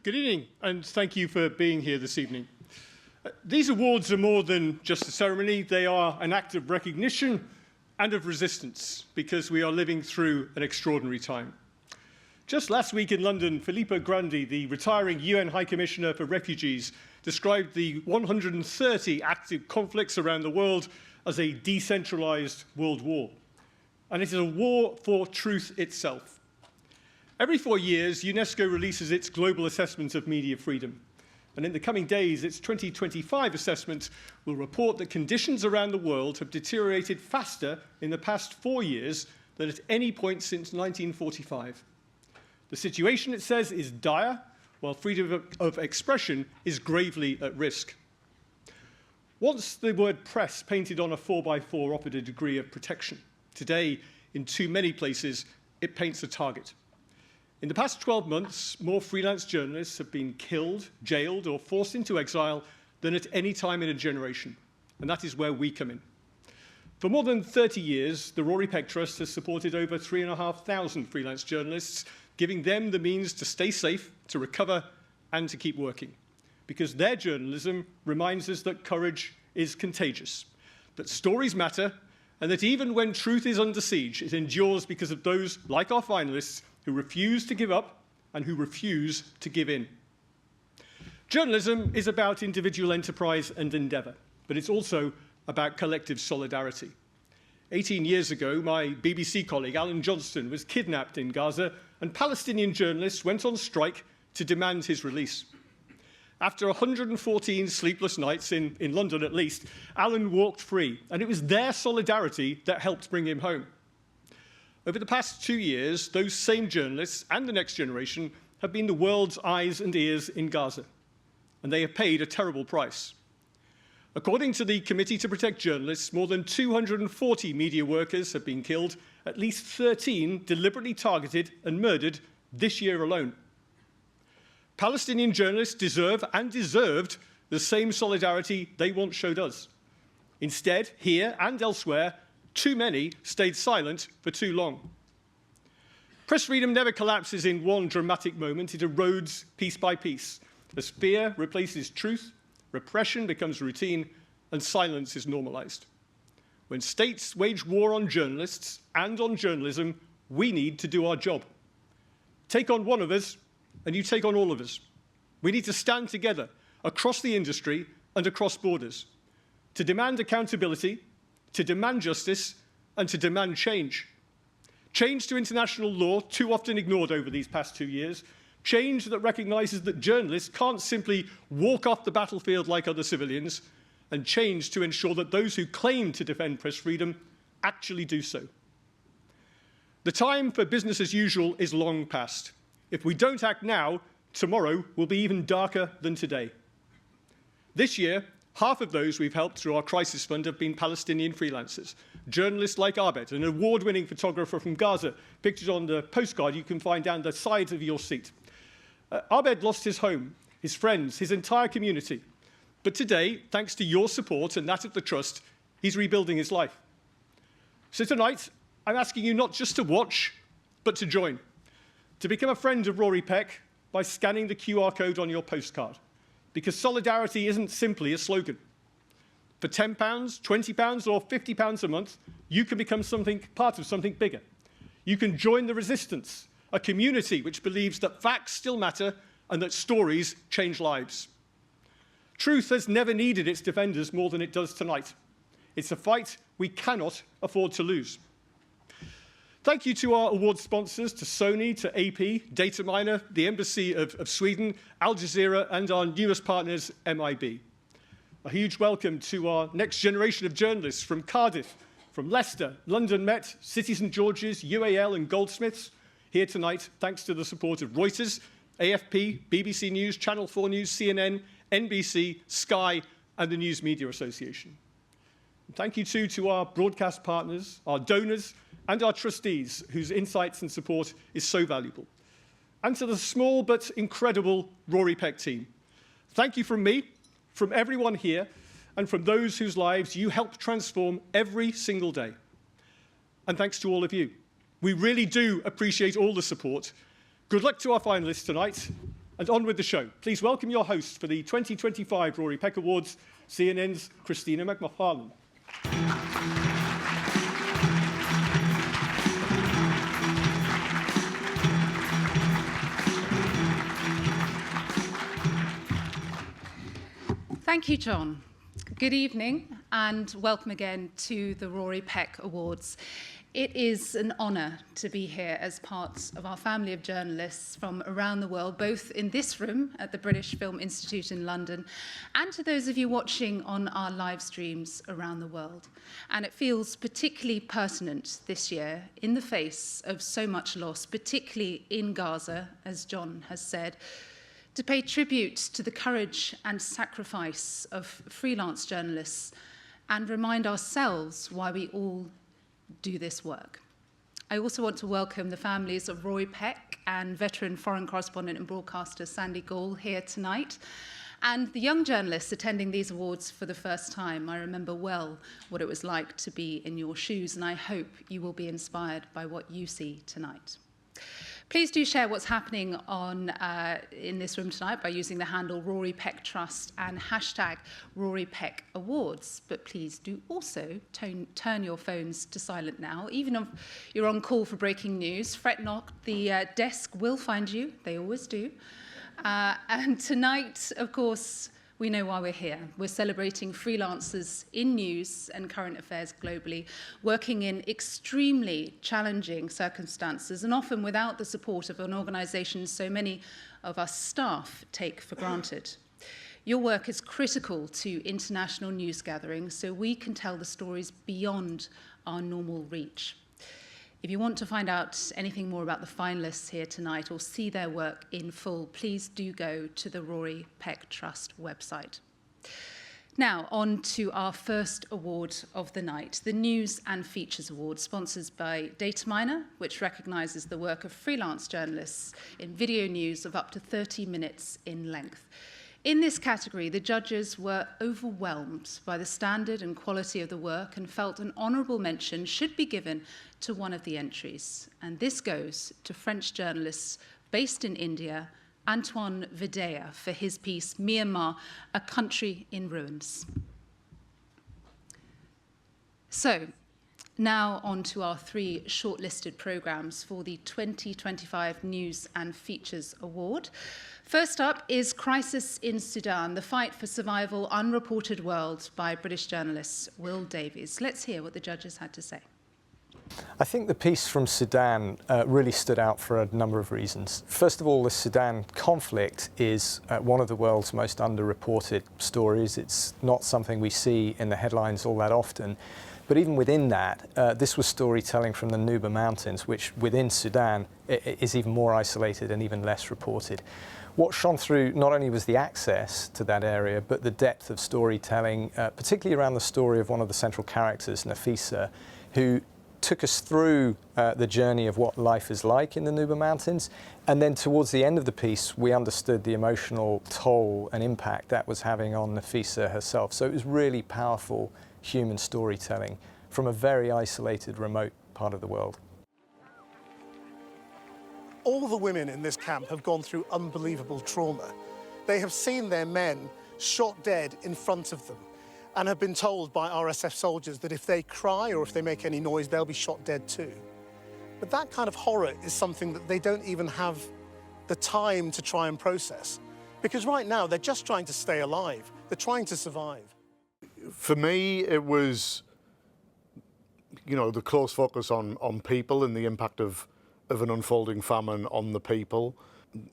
Good evening, and thank you for being here this evening. These awards are more than just a ceremony. They are an act of recognition and of resistance, because we are living through an extraordinary time. Just last week in London, Filippo Grandi, the retiring UN High Commissioner for Refugees, described the 130 active conflicts around the world as a decentralized world war. And it is a war for truth itself. Every 4 years, UNESCO releases its global assessment of media freedom. And in the coming days, its 2025 assessment will report that conditions around the world have deteriorated faster in the past 4 years than at any point since 1945. The situation, it says, is dire, while freedom of expression is gravely at risk. Once the word press painted on a 4x4 offered a degree of protection. Today, in too many places, it paints a target. In the past 12 months, more freelance journalists have been killed, jailed, or forced into exile than at any time in a generation. And that is where we come in. For more than 30 years, the Rory Peck Trust has supported over 3,500 freelance journalists, giving them the means to stay safe, to recover, and to keep working. Because their journalism reminds us that courage is contagious, that stories matter, and that even when truth is under siege, it endures because of those, like our finalists, who refuse to give up and who refuse to give in. Journalism is about individual enterprise and endeavour, but it's also about collective solidarity. 18 years ago, my BBC colleague, Alan Johnston, was kidnapped in Gaza, and Palestinian journalists went on strike to demand his release. After 114 sleepless nights, in London at least, Alan walked free, and it was their solidarity that helped bring him home. Over the past 2 years, those same journalists and the next generation have been the world's eyes and ears in Gaza, and they have paid a terrible price. According to the Committee to Protect Journalists, more than 240 media workers have been killed, at least 13 deliberately targeted and murdered this year alone. Palestinian journalists deserve and deserved the same solidarity they once showed us. Instead, here and elsewhere, too many stayed silent for too long. Press freedom never collapses in one dramatic moment. It erodes piece by piece. As fear replaces truth, repression becomes routine, and silence is normalized. When states wage war on journalists and on journalism, we need to do our job. Take on one of us, and you take on all of us. We need to stand together across the industry and across borders to demand accountability, to demand justice, and to demand change. Change to international law, too often ignored over these past 2 years. Change that recognizes that journalists can't simply walk off the battlefield like other civilians, and change to ensure that those who claim to defend press freedom actually do so. The time for business as usual is long past. If we don't act now, tomorrow will be even darker than today. This year, half of those we've helped through our crisis fund have been Palestinian freelancers. Journalists like Abed, an award-winning photographer from Gaza, pictured on the postcard you can find down the side of your seat. Abed lost his home, his friends, his entire community. But today, thanks to your support and that of the Trust, he's rebuilding his life. So tonight, I'm asking you not just to watch, but to join. To become a friend of Rory Peck by scanning the QR code on your postcard. Because solidarity isn't simply a slogan. For £10, £20, or £50 a month, you can become part of something bigger. You can join the resistance, a community which believes that facts still matter and that stories change lives. Truth has never needed its defenders more than it does tonight. It's a fight we cannot afford to lose. Thank you to our award sponsors, to Sony, to AP, Dataminer, the Embassy of Sweden, Al Jazeera, and our newest partners, MIB. A huge welcome to our next generation of journalists from Cardiff, from Leicester, London Met, City St George's, UAL, and Goldsmiths, here tonight thanks to the support of Reuters, AFP, BBC News, Channel 4 News, CNN, NBC, Sky, and the News Media Association. And thank you too to our broadcast partners, our donors, and our trustees, whose insights and support is so valuable. And to the small but incredible Rory Peck team. Thank you from me, from everyone here, and from those whose lives you help transform every single day. And thanks to all of you. We really do appreciate all the support. Good luck to our finalists tonight, And on with the show. Please welcome your host for the 2025 Rory Peck Awards, CNN's Christina Macfarlane. Thank you, John. Good evening and welcome again to the Rory Peck Awards. It is an honour to be here as part of our family of journalists from around the world, both in this room at the British Film Institute in London and to those of you watching on our live streams around the world. And it feels particularly pertinent this year in the face of so much loss, particularly in Gaza, as John has said, to pay tribute to the courage and sacrifice of freelance journalists and remind ourselves why we all do this work. I also want to welcome the families of Rory Peck and veteran foreign correspondent and broadcaster Sandy Gall here tonight, and the young journalists attending these awards for the first time. I remember well what it was like to be in your shoes, and I hope you will be inspired by what you see tonight. Please do share what's happening in this room tonight by using the handle Rory Peck Trust and hashtag Rory Peck Awards. But please do also turn your phones to silent now. Even if you're on call for breaking news, fret not, the desk will find you. They always do. And tonight, of course, we know why we're here. We're celebrating freelancers in news and current affairs globally, working in extremely challenging circumstances and often without the support of an organisation so many of us staff take for granted. Your work is critical to international news gathering so we can tell the stories beyond our normal reach. If you want to find out anything more about the finalists here tonight or see their work in full, please do go to the Rory Peck Trust website. Now, on to our first award of the night, the News and Features Award, sponsored by Dataminer, which recognises the work of freelance journalists in video news of up to 30 minutes in length. In this category, the judges were overwhelmed by the standard and quality of the work and felt an honourable mention should be given to one of the entries. And this goes to French journalists based in India, Antoine Videa, for his piece, Myanmar, a Country in Ruins. So, now on to our three shortlisted programmes for the 2025 News and Features Award. First up is Crisis in Sudan, the fight for survival, unreported world by British journalist Will Davies. Let's hear what the judges had to say. I think the piece from Sudan really stood out for a number of reasons. First of all, the Sudan conflict is one of the world's most underreported stories. It's not something we see in the headlines all that often. But even within that, this was storytelling from the Nuba Mountains, which within Sudan is even more isolated and even less reported. What shone through not only was the access to that area, but the depth of storytelling, particularly around the story of one of the central characters, Nafisa, who took us through the journey of what life is like in the Nuba Mountains. And then towards the end of the piece, we understood the emotional toll and impact that was having on Nafisa herself. So it was really powerful human storytelling from a very isolated, remote part of the world. All the women in this camp have gone through unbelievable trauma. They have seen their men shot dead in front of them and have been told by RSF soldiers that if they cry or if they make any noise, they'll be shot dead too. But that kind of horror is something that they don't even have the time to try and process. Because right now, they're just trying to stay alive. They're trying to survive. For me, it was, the close focus on people and the impact of an unfolding famine on the people,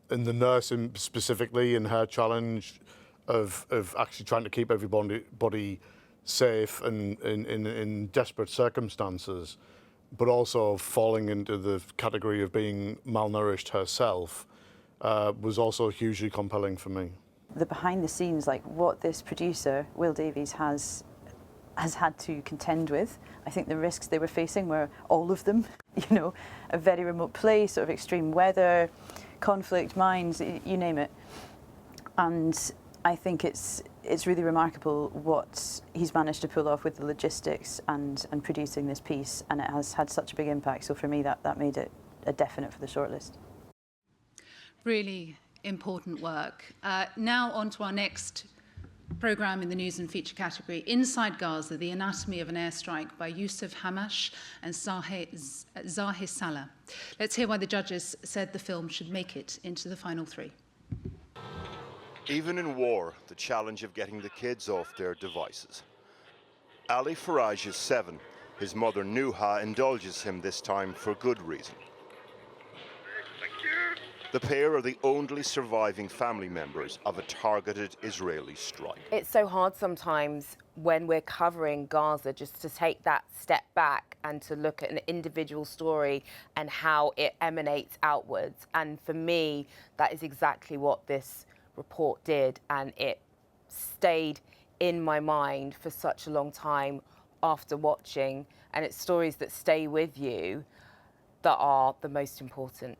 and the nurse specifically in her challenge of actually trying to keep everybody safe and in desperate circumstances, but also falling into the category of being malnourished herself, was also hugely compelling for me. The behind the scenes, like what this producer, Will Davies, has had to contend with. I think the risks they were facing were all of them, a very remote place, sort of extreme weather, conflict, mines, you name it. And I think it's really remarkable what he's managed to pull off with the logistics and producing this piece, and it has had such a big impact. So for me, that made it a definite for the shortlist. Really important work. Now on to our next programme in the news and feature category, Inside Gaza, The Anatomy of an Airstrike by Youssef Hamash and Zahi Salah. Let's hear why the judges said the film should make it into the final three. Even in war, the challenge of getting the kids off their devices. Ali Faraj is 7. His mother Nuha indulges him this time for good reason. The pair are the only surviving family members of a targeted Israeli strike. It's so hard sometimes when we're covering Gaza just to take that step back and to look at an individual story and how it emanates outwards. And for me, that is exactly what this report did, and it stayed in my mind for such a long time after watching, and it's stories that stay with you that are the most important.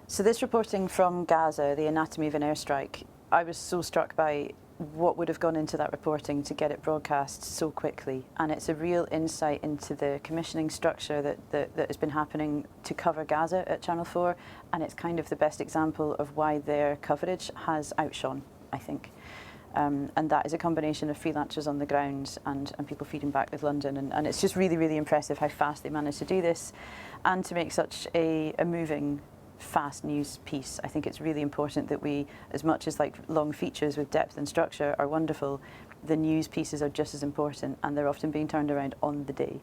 So this reporting from Gaza, The Anatomy of an Airstrike, I was so struck by what would have gone into that reporting to get it broadcast so quickly. And it's a real insight into the commissioning structure that has been happening to cover Gaza at Channel 4. And it's kind of the best example of why their coverage has outshone, I think. And that is a combination of freelancers on the ground and people feeding back with London. And it's just really, really impressive how fast they managed to do this and to make such a moving, fast news piece. I think it's really important that we, as much as like long features with depth and structure are wonderful, the news pieces are just as important, and they're often being turned around on the day.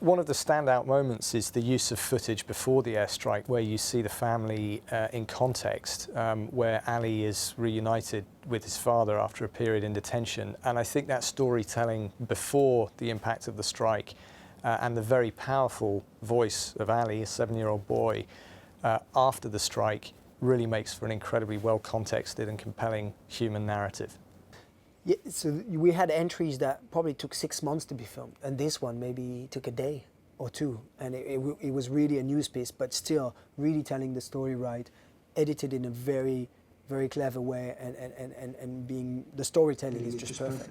One of the standout moments is the use of footage before the airstrike, where you see the family in context, where Ali is reunited with his father after a period in detention. And I think that storytelling before the impact of the strike and the very powerful voice of Ali, a 7-year-old boy, after the strike, really makes for an incredibly well-contexted and compelling human narrative. Yeah, so we had entries that probably took 6 months to be filmed, and this one maybe took a day or two, and it was really a news piece, but still really telling the story right, edited in a very, very clever way, and being the storytelling is just perfect.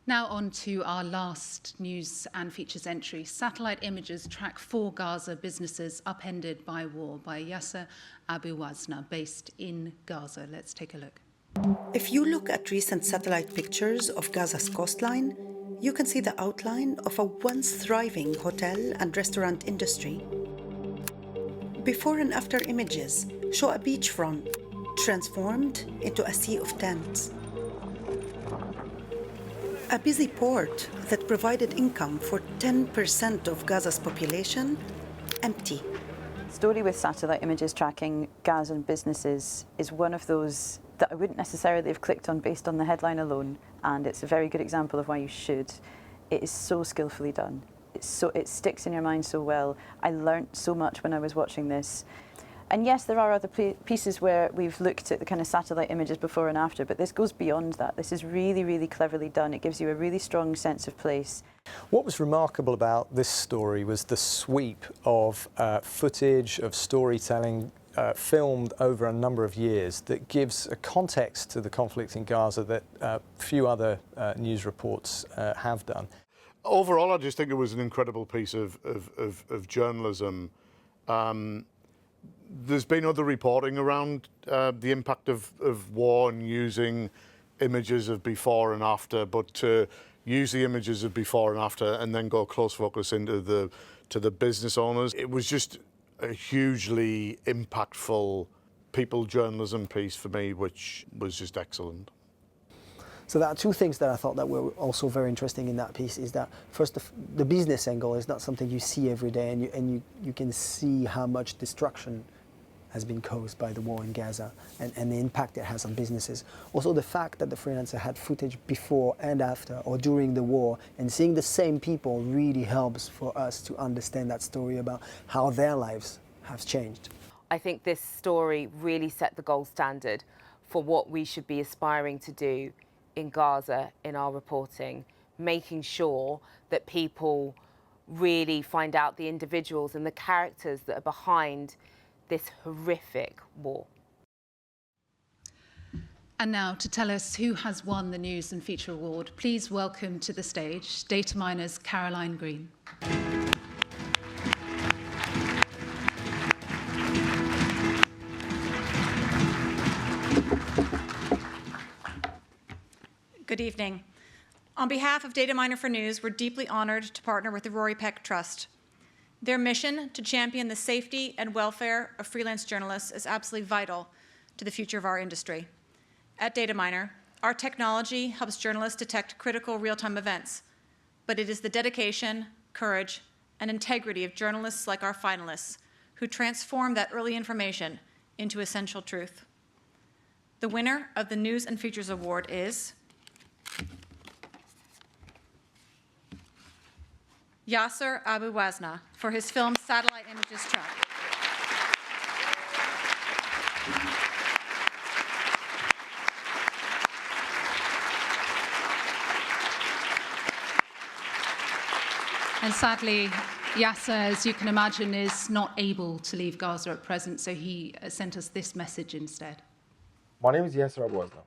Now on to our last news and features entry. Satellite images track 4 Gaza businesses upended by war by Yasser Abu Wazna, based in Gaza. Let's take a look. If you look at recent satellite pictures of Gaza's coastline, you can see the outline of a once thriving hotel and restaurant industry. Before and after images show a beachfront transformed into a sea of tents. A busy port that provided income for 10% of Gaza's population, empty. Story with satellite images tracking Gazan businesses is one of those that I wouldn't necessarily have clicked on based on the headline alone, and it's a very good example of why you should. It is so skillfully done. It sticks in your mind so well. I learnt so much when I was watching this. And yes, there are other pieces where we've looked at the kind of satellite images before and after, but this goes beyond that. This is really, really cleverly done. It gives you a really strong sense of place. What was remarkable about this story was the sweep of footage, of storytelling, filmed over a number of years that gives a context to the conflict in Gaza that few other news reports have done. Overall, I just think it was an incredible piece of journalism. There's been other reporting around the impact of war and using images of before and after, but to use the images of before and after and then go close focus into the business owners, it was just a hugely impactful people journalism piece for me, which was just excellent. So there are two things that I thought that were also very interesting in that piece. Is that first, the business angle is not something you see every day, and you can see how much destruction has been caused by the war in Gaza and the impact it has on businesses. Also the fact that the freelancer had footage before and after or during the war, and seeing the same people really helps for us to understand that story about how their lives have changed. I think this story really set the gold standard for what we should be aspiring to do in Gaza in our reporting, making sure that people really find out the individuals and the characters that are behind this horrific war. And now to tell us who has won the News and Feature Award, please welcome to the stage data miners Caroline Green. Good evening. On behalf of Data Miner for News, we're deeply honored to partner with the Rory Peck Trust. Their mission to champion the safety and welfare of freelance journalists is absolutely vital to the future of our industry. At Data Miner, our technology helps journalists detect critical real-time events, but it is the dedication, courage, and integrity of journalists like our finalists who transform that early information into essential truth. The winner of the News and Features Award is Yasser Abu Wazna for his film Satellite Images Track. And sadly, Yasser, as you can imagine, is not able to leave Gaza at present, so he sent us this message instead. My name is Yasser Abu Wazna.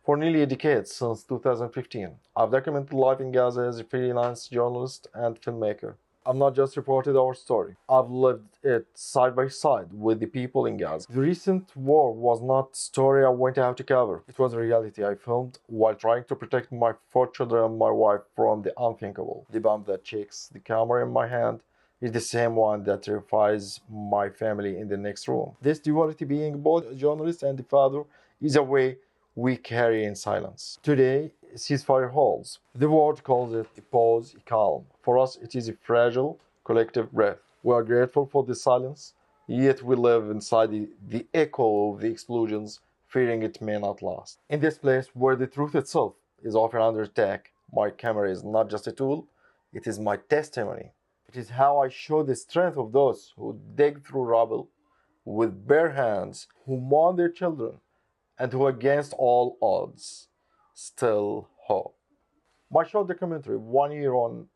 For nearly a decade, since 2015, I've documented life in Gaza as a freelance journalist and filmmaker. I've not just reported our story, I've lived it side by side with the people in Gaza. The recent war was not a story I went out to cover. It was a reality I filmed while trying to protect my 4 children and my wife from the unthinkable. The bomb that shakes the camera in my hand is the same one that terrifies my family in the next room. This duality, being both a journalist and a father, is a way we carry in silence. Today, ceasefire holds. The world calls it a pause, a calm. For us, it is a fragile, collective breath. We are grateful for the silence, yet we live inside the echo of the explosions, fearing it may not last. In this place where the truth itself is often under attack, my camera is not just a tool, it is my testimony. It is how I show the strength of those who dig through rubble with bare hands, who mourn their children, and who, against all odds, still hope. My short documentary, 1 year on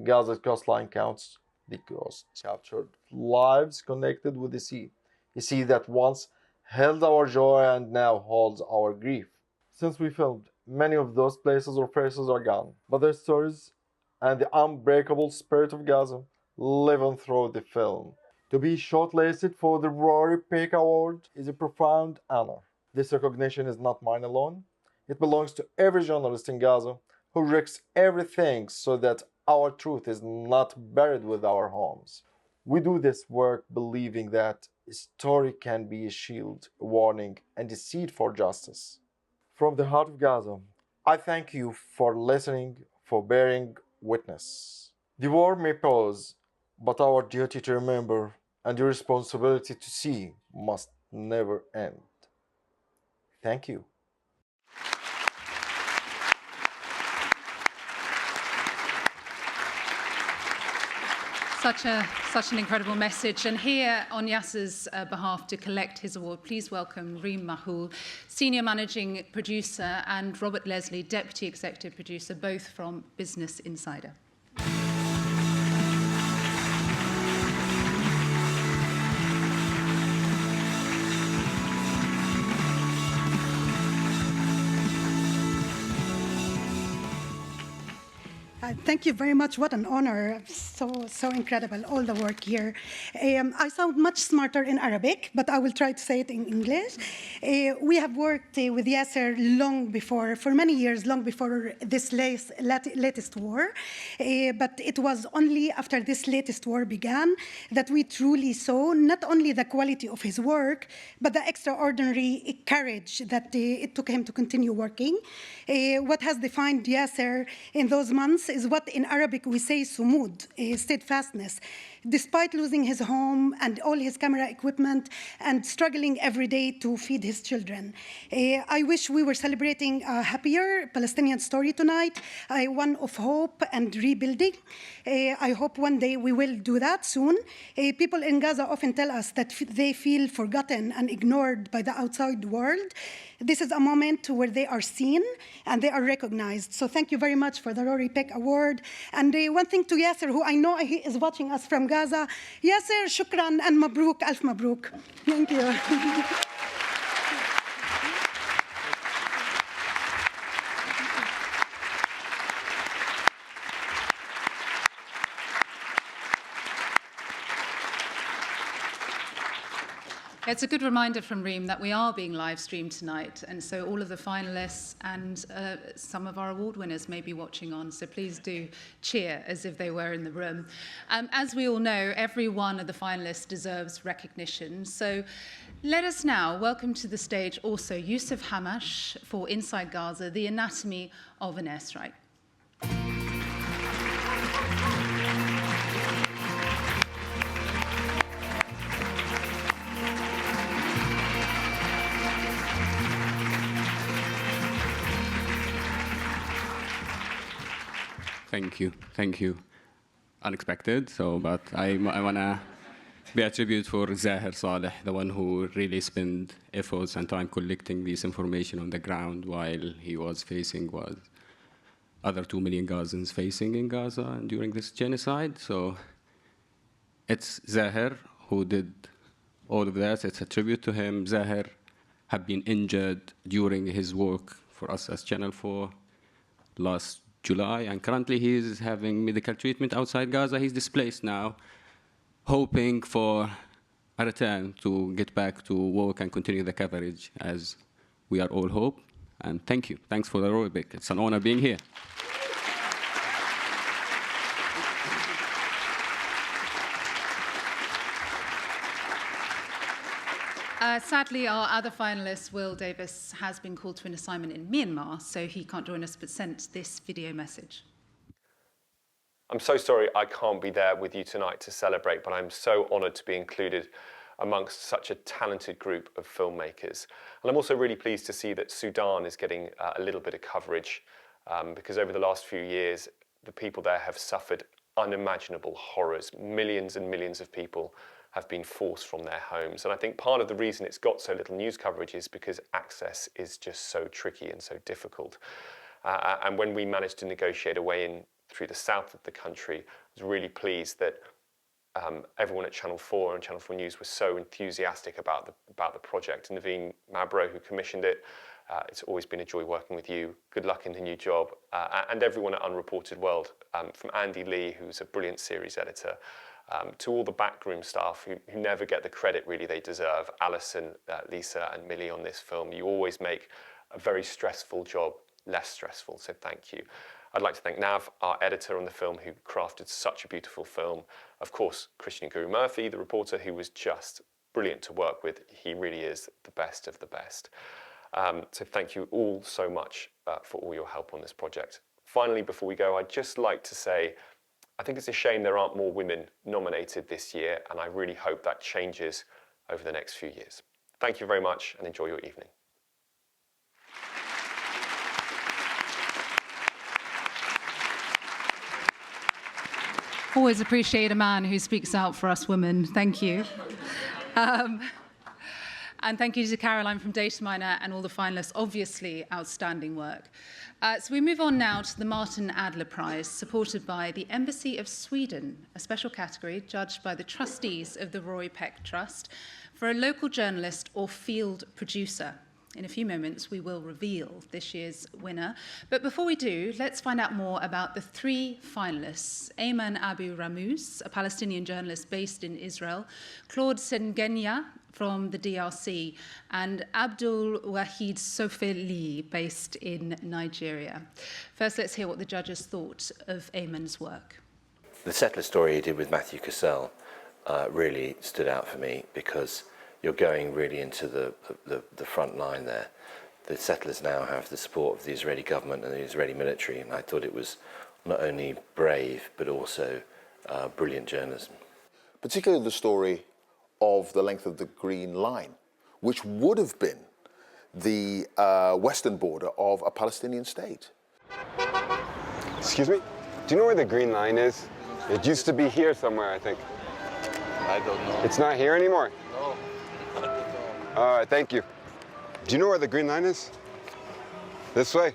Gaza's coastline, counts the coast, captured lives connected with the sea, a sea that once held our joy and now holds our grief. Since we filmed, many of those places or faces are gone, but their stories and the unbreakable spirit of Gaza live on through the film. To be shortlisted for the Rory Peck Award is a profound honor. This recognition is not mine alone. It belongs to every journalist in Gaza who risks everything so that our truth is not buried with our homes. We do this work believing that a story can be a shield, a warning, and a seed for justice. From the heart of Gaza, I thank you for listening, for bearing witness. The war may pause, but our duty to remember and the responsibility to see must never end. Thank you. Such an incredible message. And here on Yasser's behalf to collect his award, please welcome Reem Mahul, Senior Managing Producer, and Robert Leslie, Deputy Executive Producer, both from Business Insider. Thank you very much. What an honor. So incredible, all the work here. I sound much smarter in Arabic, but I will try to say it in English. We have worked with Yasser long before, for many years, long before this latest war. But it was only after this latest war began that we truly saw not only the quality of his work, but the extraordinary courage that it took him to continue working. What has defined Yasser in those months is what in Arabic we say sumud, steadfastness. Despite losing his home and all his camera equipment and struggling every day to feed his children. I wish we were celebrating a happier Palestinian story tonight, one of hope and rebuilding. I hope one day we will do that soon. People in Gaza often tell us that they feel forgotten and ignored by the outside world. This is a moment where they are seen and they are recognized. So thank you very much for the Rory Peck Award. And one thing to Yasser, who I know he is watching us from Gaza. Yasser, shukran and mabruk, alf mabruk. Thank you. It's a good reminder from Reem that we are being live streamed tonight, and so all of the finalists and some of our award winners may be watching on, so please do cheer as if they were in the room. As we all know, every one of the finalists deserves recognition, so let us now welcome to the stage also Yusuf Hamash for Inside Gaza, The Anatomy of an Airstrike. Thank you. Unexpected, but I want to pay a tribute for Zahir Saleh, the one who really spent efforts and time collecting this information on the ground while he was facing what other 2 million Gazans facing in Gaza during this genocide. So it's Zahir who did all of that. It's a tribute to him. Zahir had been injured during his work for us as Channel 4 last July, and currently he is having medical treatment outside Gaza. He's displaced now, hoping for a return to get back to work and continue the coverage as we are all hope. And thank you. Thanks for the Rory Peck. It's an honor being here. Sadly, our other finalist, Will Davis, has been called to an assignment in Myanmar, so he can't join us, but sent this video message. I'm so sorry I can't be there with you tonight to celebrate, but I'm so honoured to be included amongst such a talented group of filmmakers. And I'm also really pleased to see that Sudan is getting a little bit of coverage, because over the last few years, the people there have suffered unimaginable horrors. Millions and millions of people have been forced from their homes. And I think part of the reason it's got so little news coverage is because access is just so tricky and so difficult. And when we managed to negotiate a way in through the south of the country, I was really pleased that everyone at Channel 4 and Channel 4 News was so enthusiastic about the project. And Naveen Mabro, who commissioned it, it's always been a joy working with you. Good luck in the new job. And everyone at Unreported World, from Andy Lee, who's a brilliant series editor, to all the backroom staff who never get the credit really they deserve, Alison, Lisa and Millie on this film. You always make a very stressful job less stressful, so thank you. I'd like to thank Nav, our editor on the film, who crafted such a beautiful film. Of course, Christian Guru Murphy, the reporter, who was just brilliant to work with. He really is the best of the best. So thank you all so much for all your help on this project. Finally, before we go, I'd just like to say, I think it's a shame there aren't more women nominated this year, and I really hope that changes over the next few years. Thank you very much and enjoy your evening. Always appreciate a man who speaks out for us women. Thank you. And thank you to Caroline from Dataminer and all the finalists. Obviously, outstanding work. So we move on now to the Martin Adler Prize, supported by the Embassy of Sweden, a special category judged by the trustees of the Rory Peck Trust for a local journalist or field producer. In a few moments, we will reveal this year's winner. But before we do, let's find out more about the three finalists. Ayman Abu Ramuz, a Palestinian journalist based in Israel, Claude Sengenya from the DRC, and Abdul Wahid Sofeli, based in Nigeria. First, let's hear what the judges thought of Ayman's work. The settler story he did with Matthew Cassell really stood out for me, because you're going really into the front line there. The settlers now have the support of the Israeli government and the Israeli military, and I thought it was not only brave but also brilliant journalism. Particularly the story of the length of the Green Line, which would have been the western border of a Palestinian state. Excuse me? Do you know where the Green Line is? It used to be here somewhere, I think. I don't know. It's not here anymore? No. All right, thank you. Do you know where the Green Line is? This way?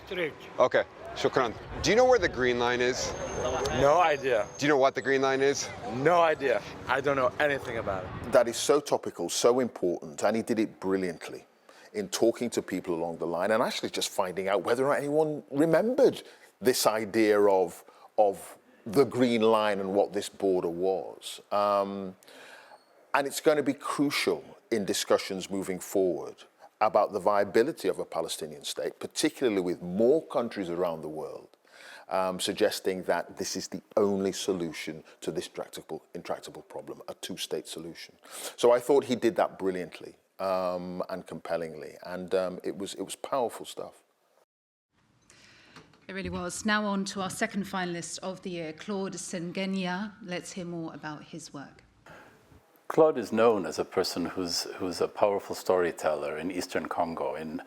Straight. Okay, shukran. Do you know where the Green Line is? No idea. Do you know what the Green Line is? No idea. I don't know anything about it. That is so topical, so important, and he did it brilliantly in talking to people along the line and actually just finding out whether or not anyone remembered this idea of the Green Line and what this border was. And it's going to be crucial in discussions moving forward about the viability of a Palestinian state, particularly with more countries around the world, suggesting that this is the only solution to this intractable problem, a two-state solution. So I thought he did that brilliantly and compellingly, and it was powerful stuff. It really was. Now on to our second finalist of the year, Claude Sengenia. Let's hear more about his work. Claude is known as a person who's a powerful storyteller in eastern Congo, in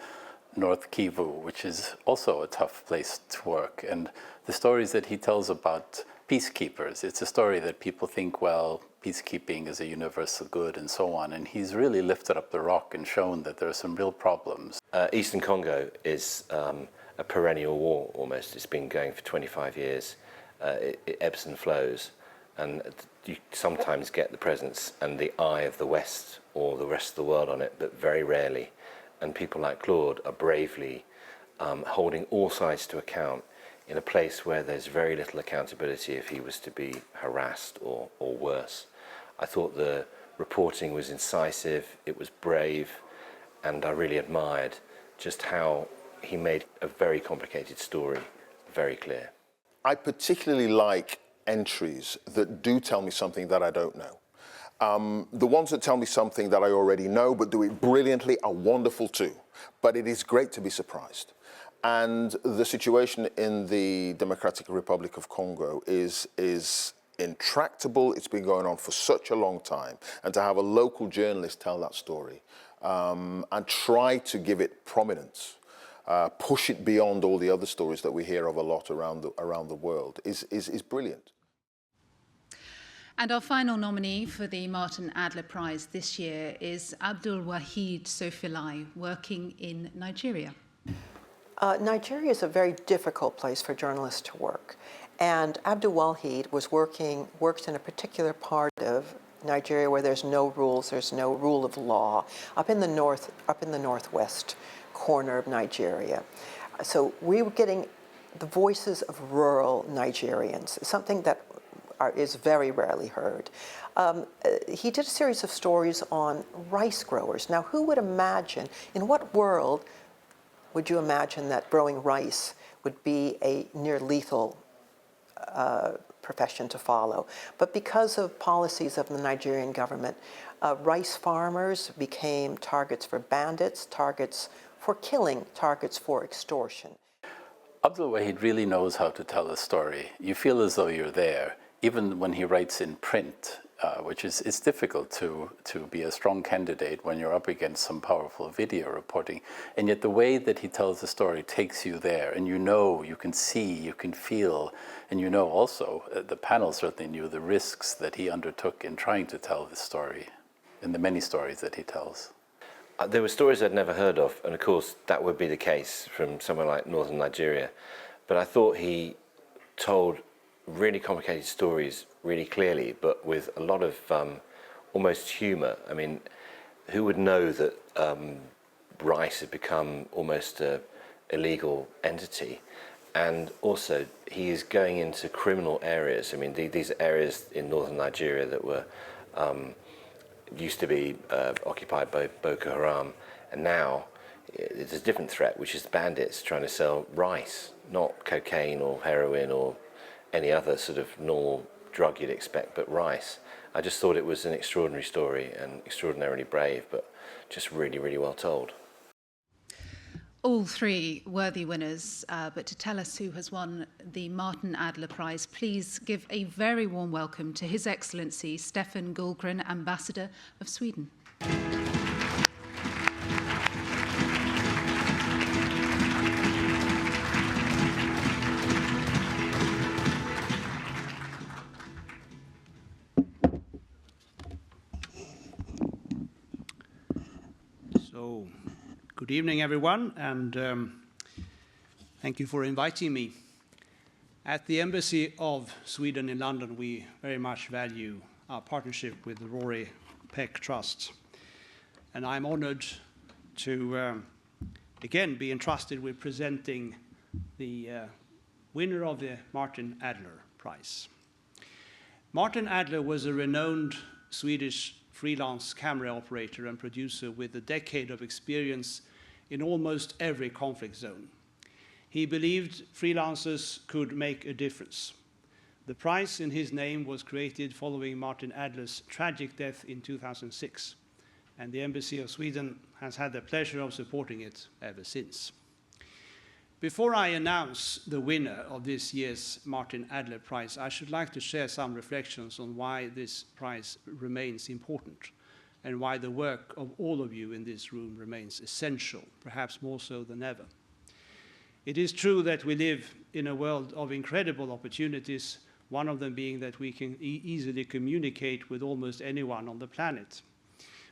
North Kivu, which is also a tough place to work. And the stories that he tells about peacekeepers, it's a story that people think, well, peacekeeping is a universal good and so on. And he's really lifted up the rock and shown that there are some real problems. Eastern Congo is a perennial war almost. It's been going for 25 years. It ebbs and flows. And you sometimes get the presence and the eye of the West or the rest of the world on it, but very rarely. And people like Claude are bravely holding all sides to account in a place where there's very little accountability if he was to be harassed or worse. I thought the reporting was incisive, it was brave, and I really admired just how he made a very complicated story very clear. I particularly like entries that do tell me something that I don't know. The ones that tell me something that I already know but do it brilliantly are wonderful too. But it is great to be surprised. And the situation in the Democratic Republic of Congo is intractable. It's been going on for such a long time. And to have a local journalist tell that story and try to give it prominence, push it beyond all the other stories that we hear of a lot around the world is brilliant. And our final nominee for the Martin Adler Prize this year is Abdul Wahid Sofilai, working in Nigeria. Nigeria is a very difficult place for journalists to work. And Abdul Wahid works in a particular part of Nigeria where there's no rules, there's no rule of law, up in the northwest corner of Nigeria. So we were getting the voices of rural Nigerians, something that is very rarely heard. He did a series of stories on rice growers. Now, who would imagine, in what world would you imagine that growing rice would be a near lethal profession to follow? But because of policies of the Nigerian government, rice farmers became targets for bandits, targets for killing, targets for extortion. Abdul Wahid really knows how to tell a story. You feel as though you're there, even when he writes in print, which is it's difficult to be a strong candidate when you're up against some powerful video reporting. And yet the way that he tells the story takes you there, and you know, you can see, you can feel, and you know also, the panel certainly knew the risks that he undertook in trying to tell this story, in the many stories that he tells. There were stories I'd never heard of, and of course that would be the case from somewhere like northern Nigeria. But I thought he told really complicated stories really clearly, but with a lot of almost humour. I mean, who would know that rice had become almost an illegal entity? And also, he is going into criminal areas. I mean, these are areas in northern Nigeria that were used to be occupied by Boko Haram, and now it's a different threat, which is bandits trying to sell rice, not cocaine or heroin or any other sort of normal drug you'd expect, but rice. I just thought it was an extraordinary story and extraordinarily brave, but just really, really well told. All three worthy winners, but to tell us who has won the Martin Adler Prize, please give a very warm welcome to His Excellency Stefan Gullgren, Ambassador of Sweden. Good evening, everyone, and thank you for inviting me. At the Embassy of Sweden in London, we very much value our partnership with the Rory Peck Trust. And I'm honored to, again, be entrusted with presenting the winner of the Martin Adler Prize. Martin Adler was a renowned Swedish freelance camera operator and producer with a decade of experience in almost every conflict zone. He believed freelancers could make a difference. The prize in his name was created following Martin Adler's tragic death in 2006, and the Embassy of Sweden has had the pleasure of supporting it ever since. Before I announce the winner of this year's Martin Adler Prize, I should like to share some reflections on why this prize remains important and why the work of all of you in this room remains essential, perhaps more so than ever. It is true that we live in a world of incredible opportunities, one of them being that we can easily communicate with almost anyone on the planet.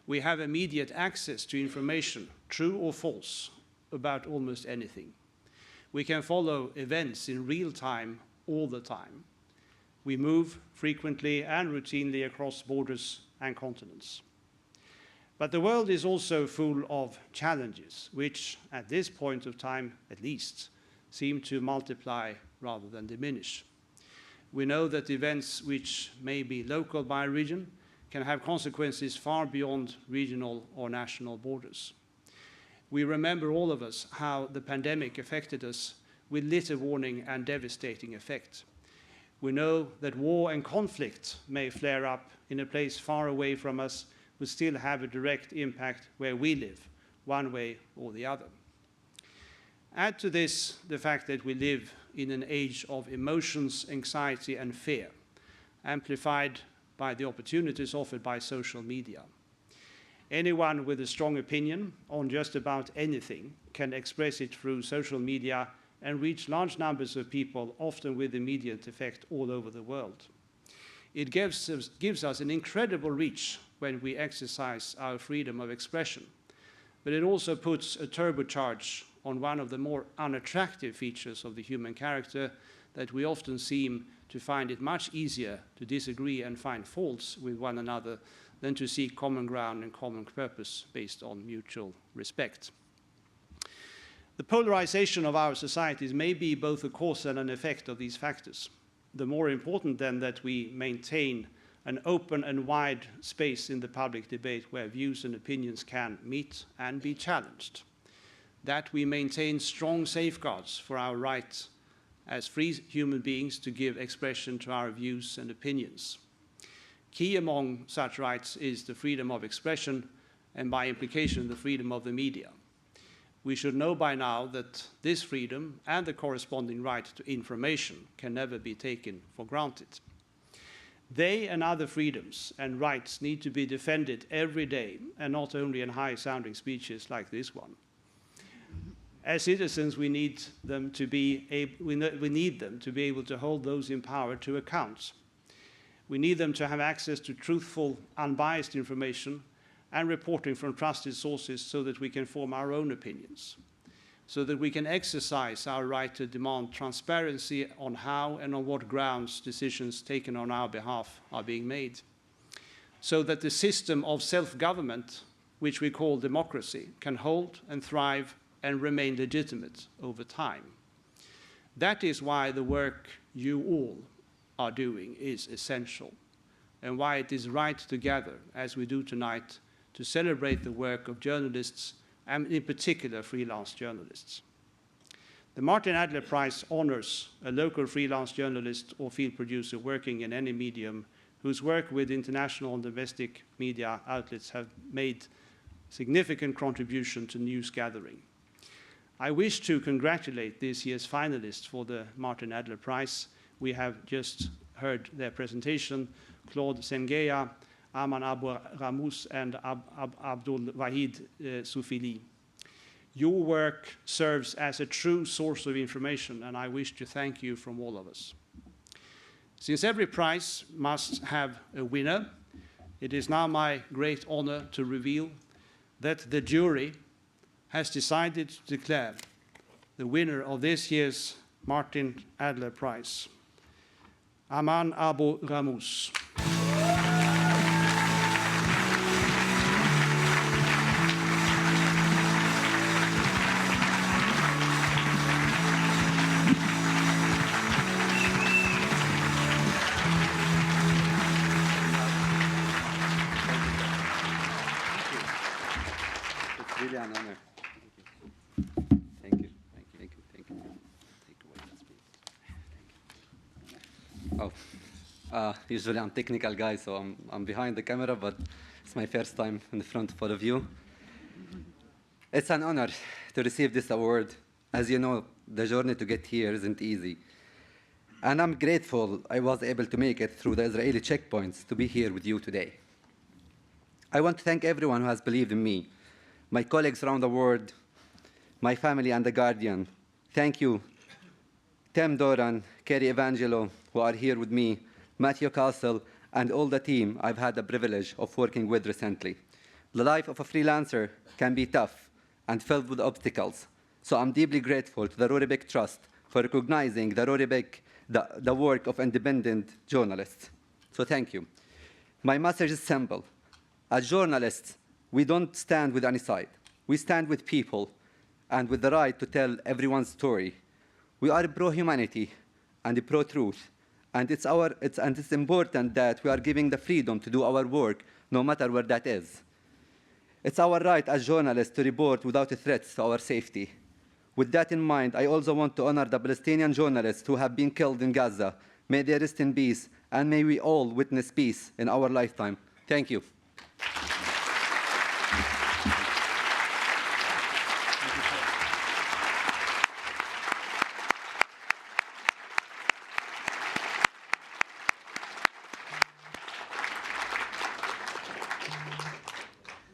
We have immediate access to information, true or false, about almost anything. We can follow events in real time all the time. We move frequently and routinely across borders and continents. But the world is also full of challenges, which at this point of time, at least, seem to multiply rather than diminish. We know that events which may be local by region can have consequences far beyond regional or national borders. We remember, all of us, how the pandemic affected us with little warning and devastating effect. We know that war and conflict may flare up in a place far away from us, but still have a direct impact where we live, one way or the other. Add to this the fact that we live in an age of emotions, anxiety, and fear, amplified by the opportunities offered by social media. Anyone with a strong opinion on just about anything can express it through social media and reach large numbers of people, often with immediate effect all over the world. It gives us an incredible reach when we exercise our freedom of expression, but it also puts a turbocharge on one of the more unattractive features of the human character, that we often seem to find it much easier to disagree and find faults with one another than to seek common ground and common purpose based on mutual respect. The polarization of our societies may be both a cause and an effect of these factors. The more important then that we maintain an open and wide space in the public debate where views and opinions can meet and be challenged. That we maintain strong safeguards for our right as free human beings to give expression to our views and opinions. Key among such rights is the freedom of expression, and by implication the freedom of the media. We should know by now that this freedom and the corresponding right to information can never be taken for granted. They and other freedoms and rights need to be defended every day, and not only in high-sounding speeches like this one. As citizens, we need them to be able to hold those in power to account. We need them to have access to truthful, unbiased information and reporting from trusted sources so that we can form our own opinions, so that we can exercise our right to demand transparency on how and on what grounds decisions taken on our behalf are being made, so that the system of self-government, which we call democracy, can hold and thrive and remain legitimate over time. That is why the work you all are doing is essential, and why it is right to gather, as we do tonight, to celebrate the work of journalists, and in particular freelance journalists. The Martin Adler Prize honors a local freelance journalist or field producer working in any medium whose work with international and domestic media outlets have made significant contribution to news gathering. I wish to congratulate this year's finalists for the Martin Adler Prize. We have just heard their presentation, Claude Sengeya, Aman Abu Ramus, and Abdul Wahid Soufili. Your work serves as a true source of information, and I wish to thank you from all of us. Since every prize must have a winner, it is now my great honor to reveal that the jury has decided to declare the winner of this year's Martin Adler Prize, Aman Abu Ramus. It's really an honor. Thank you. Thank you. Thank you. Thank you. Take away that speech. Thank you. Oh, usually I'm technical guy, so I'm behind the camera, but it's my first time in front of all of you. It's an honor to receive this award. As you know, the journey to get here isn't easy. And I'm grateful I was able to make it through the Israeli checkpoints to be here with you today. I want to thank everyone who has believed in me, my colleagues around the world, my family and The Guardian. Thank you, Tim Doran, Kerry Evangelo, who are here with me, Matthew Castle, and all the team I've had the privilege of working with recently. The life of a freelancer can be tough and filled with obstacles. So I'm deeply grateful to the Rory Peck Trust for recognizing the Rory Peck, the work of independent journalists. So thank you. My message is simple. As journalists, we don't stand with any side. We stand with people and with the right to tell everyone's story. We are pro-humanity and pro-truth. And it's important that we are giving the freedom to do our work, no matter where that is. It's our right as journalists to report without threats to our safety. With that in mind, I also want to honor the Palestinian journalists who have been killed in Gaza. May they rest in peace, and may we all witness peace in our lifetime. Thank you.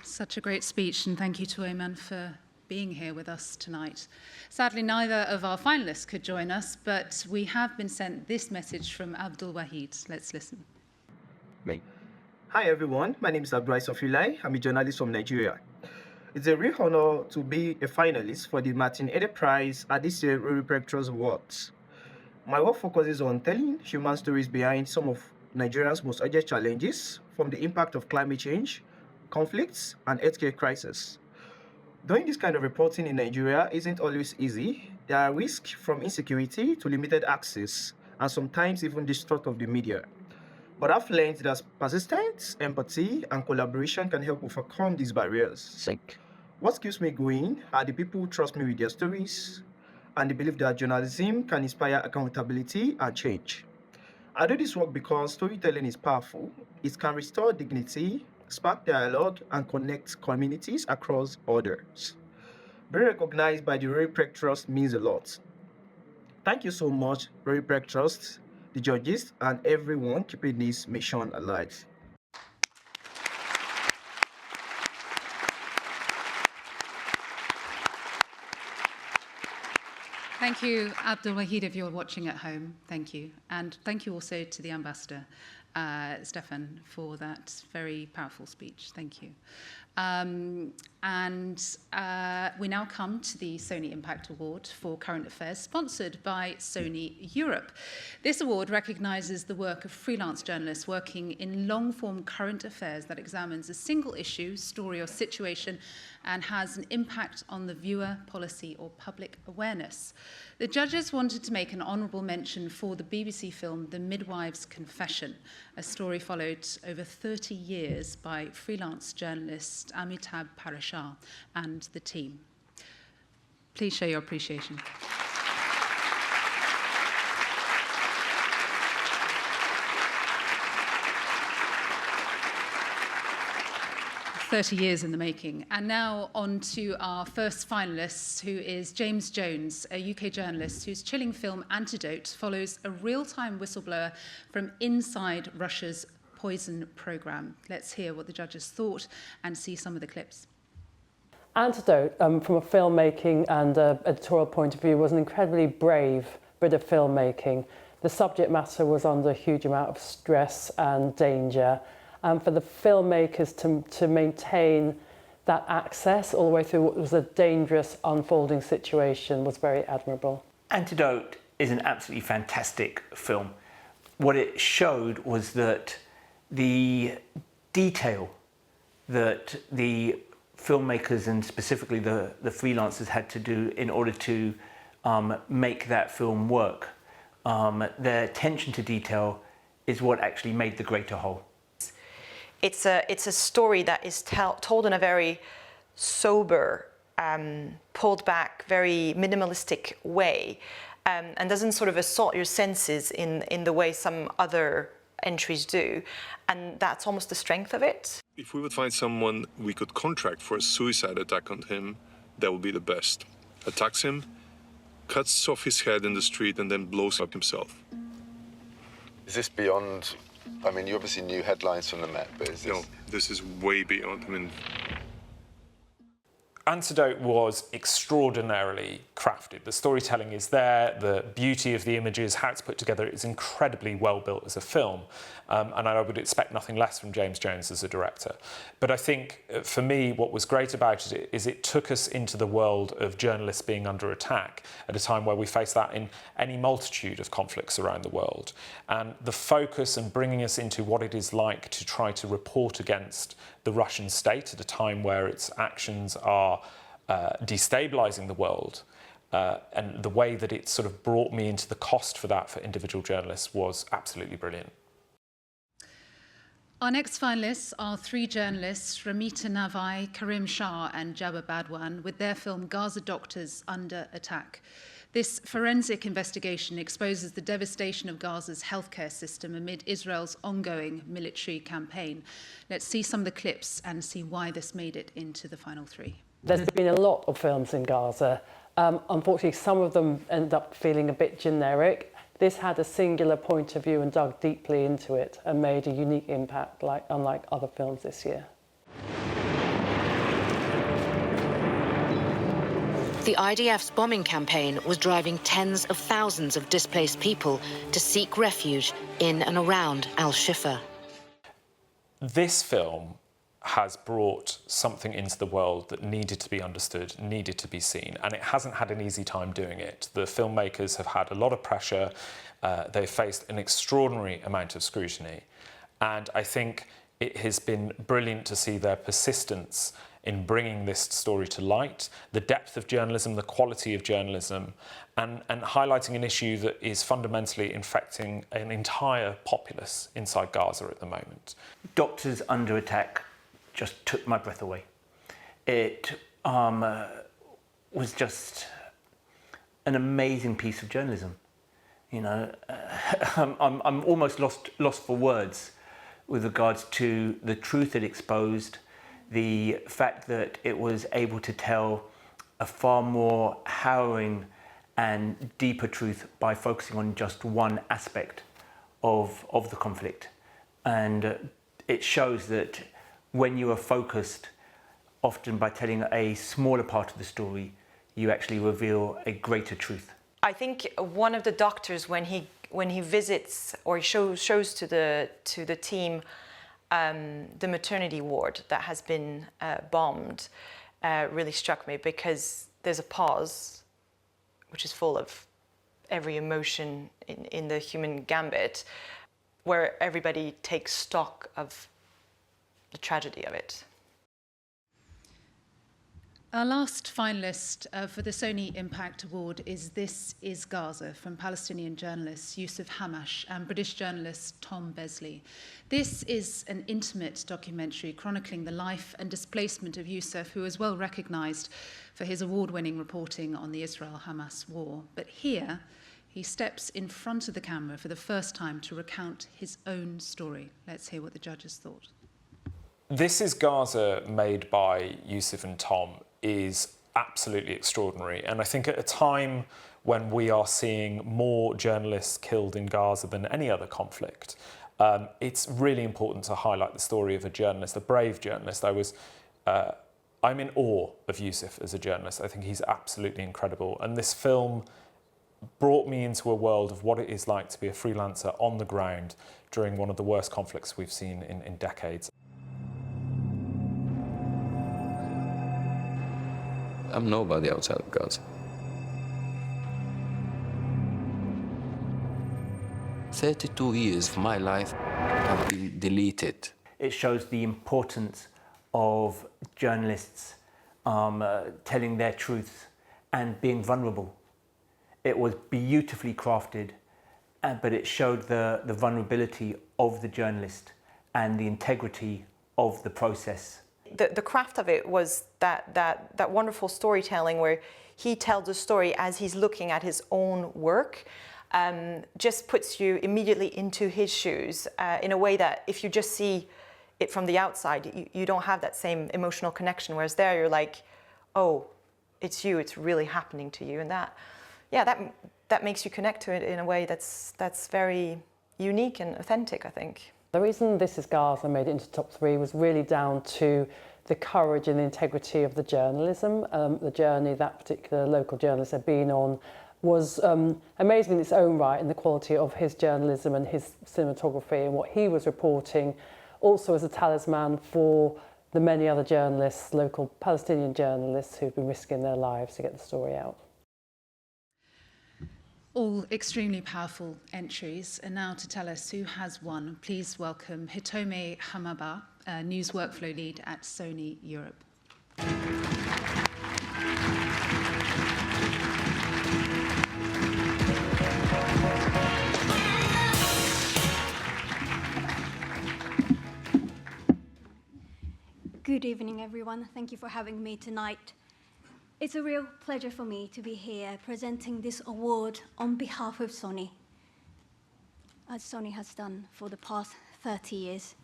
Such a great speech, and thank you to Ayman for being here with us tonight. Sadly, neither of our finalists could join us, but we have been sent this message from Abdul Wahid. Let's listen. Me. Hi everyone, my name is Abdul Sofilai. I'm a journalist from Nigeria. It's a real honor to be a finalist for the Martin Ede Prize at this year's Rory Peck Trust Awards. My work focuses on telling human stories behind some of Nigeria's most urgent challenges, from the impact of climate change, conflicts, and healthcare crisis. Doing this kind of reporting in Nigeria isn't always easy. There are risks from insecurity to limited access, and sometimes even distrust of the media. But I've learned that persistence, empathy, and collaboration can help overcome these barriers. What keeps me going are the people who trust me with their stories, and the belief that journalism can inspire accountability and change. I do this work because storytelling is powerful. It can restore dignity, spark dialogue, and connect communities across borders. Being recognized by the Rory Peck Trust means a lot. Thank you so much, Rory Peck Trust, the judges, and everyone keeping this mission alive. Thank you, Abdul Wahid, if you're watching at home. Thank you. And thank you also to the ambassador, Stefan, for that very powerful speech. Thank you. We now come to the Sony Impact Award for Current Affairs, sponsored by Sony Europe. This award recognises the work of freelance journalists working in long-form current affairs that examines a single issue, story or situation and has an impact on the viewer, policy or public awareness. The judges wanted to make an honourable mention for the BBC film The Midwife's Confession, a story followed over 30 years by freelance journalist Amitabh Parashar and the team. Please show your appreciation. 30 years in the making. And now on to our first finalist, who is James Jones, a UK journalist whose chilling film Antidote follows a real-time whistleblower from inside Russia's poison program. Let's hear what the judges thought and see some of the clips. Antidote, from a filmmaking and editorial point of view, was an incredibly brave bit of filmmaking. The subject matter was under a huge amount of stress and danger. For the filmmakers to maintain that access all the way through what was a dangerous unfolding situation was very admirable. Antidote is an absolutely fantastic film. What it showed was that the detail that the filmmakers and specifically the freelancers had to do in order to make that film work, their attention to detail is what actually made the greater whole. It's a story that is told in a very sober, pulled back, very minimalistic way, and doesn't sort of assault your senses in the way some other entries do. And that's almost the strength of it. If we would find someone we could contract for a suicide attack on him, that would be the best. Attacks him, cuts off his head in the street, and then blows up himself. Is this beyond? I mean, you obviously knew headlines from the Met, but is this? No, this is way beyond. I mean, Antidote was extraordinarily crafted. The storytelling is there, the beauty of the images, how it's put together is incredibly well built as a film, and I would expect nothing less from James Jones as a director. But I think, for me, what was great about it is it took us into the world of journalists being under attack at a time where we face that in any multitude of conflicts around the world. And the focus and bringing us into what it is like to try to report against the Russian state at a time where its actions are destabilising the world, and the way that it sort of brought me into the cost for that for individual journalists was absolutely brilliant. Our next finalists are three journalists, Ramita Navai, Karim Shah and Jabba Badwan, with their film Gaza Doctors Under Attack. This forensic investigation exposes the devastation of Gaza's healthcare system amid Israel's ongoing military campaign. Let's see some of the clips and see why this made it into the final three. There's been a lot of films in Gaza. Unfortunately, some of them end up feeling a bit generic. This had a singular point of view and dug deeply into it and made a unique impact, unlike other films this year. The IDF's bombing campaign was driving tens of thousands of displaced people to seek refuge in and around Al-Shifa. This film has brought something into the world that needed to be understood, needed to be seen, and it hasn't had an easy time doing it. The filmmakers have had a lot of pressure, they've faced an extraordinary amount of scrutiny, and I think it has been brilliant to see their persistence in bringing this story to light, the depth of journalism, the quality of journalism, and highlighting an issue that is fundamentally infecting an entire populace inside Gaza at the moment. Doctors Under Attack just took my breath away. It was just an amazing piece of journalism. You know, I'm almost lost for words with regards to the truth it exposed, the fact that it was able to tell a far more harrowing and deeper truth by focusing on just one aspect of the conflict. And it shows that when you are focused, often by telling a smaller part of the story, you actually reveal a greater truth. I think one of the doctors, when he visits or shows to the team the maternity ward that has been bombed, really struck me, because there's a pause, which is full of every emotion in the human gambit, where everybody takes stock of the tragedy of it. Our last finalist for the Sony Impact Award is This Is Gaza from Palestinian journalist Yusuf Hamash and British journalist Tom Besley. This is an intimate documentary chronicling the life and displacement of Yusuf, who is well recognised for his award-winning reporting on the Israel-Hamas war. But here, he steps in front of the camera for the first time to recount his own story. Let's hear what the judges thought. This Is Gaza, made by Yusuf and Tom, is absolutely extraordinary. And I think at a time when we are seeing more journalists killed in Gaza than any other conflict, it's really important to highlight the story of a journalist, a brave journalist. I'm in awe of Yusuf as a journalist. I think he's absolutely incredible. And this film brought me into a world of what it is like to be a freelancer on the ground during one of the worst conflicts we've seen in decades. I'm nobody outside of Gaza. 32 years of my life have been deleted. It shows the importance of journalists telling their truths and being vulnerable. It was beautifully crafted, but it showed the vulnerability of the journalist and the integrity of the process. the craft of it was that wonderful storytelling where he tells the story as he's looking at his own work. Just puts you immediately into his shoes in a way that if you just see it from the outside, you don't have that same emotional connection. Whereas there, you're like, oh, it's you. It's really happening to you, and that makes you connect to it in a way that's very unique and authentic, I think. The reason This Is Gall's made it into top 3 was really down to the courage and the integrity of the journalism. The journey that particular local journalist had been on was amazing in its own right, and the quality of his journalism and his cinematography and what he was reporting, also as a talisman for the many other journalists, local Palestinian journalists who've been risking their lives to get the story out. All extremely powerful entries. And now to tell us who has won, please welcome Hitome Hamaba, News Workflow Lead at Sony Europe. Good evening, everyone. Thank you for having me tonight. It's a real pleasure for me to be here presenting this award on behalf of Sony, as Sony has done for the past 30 years.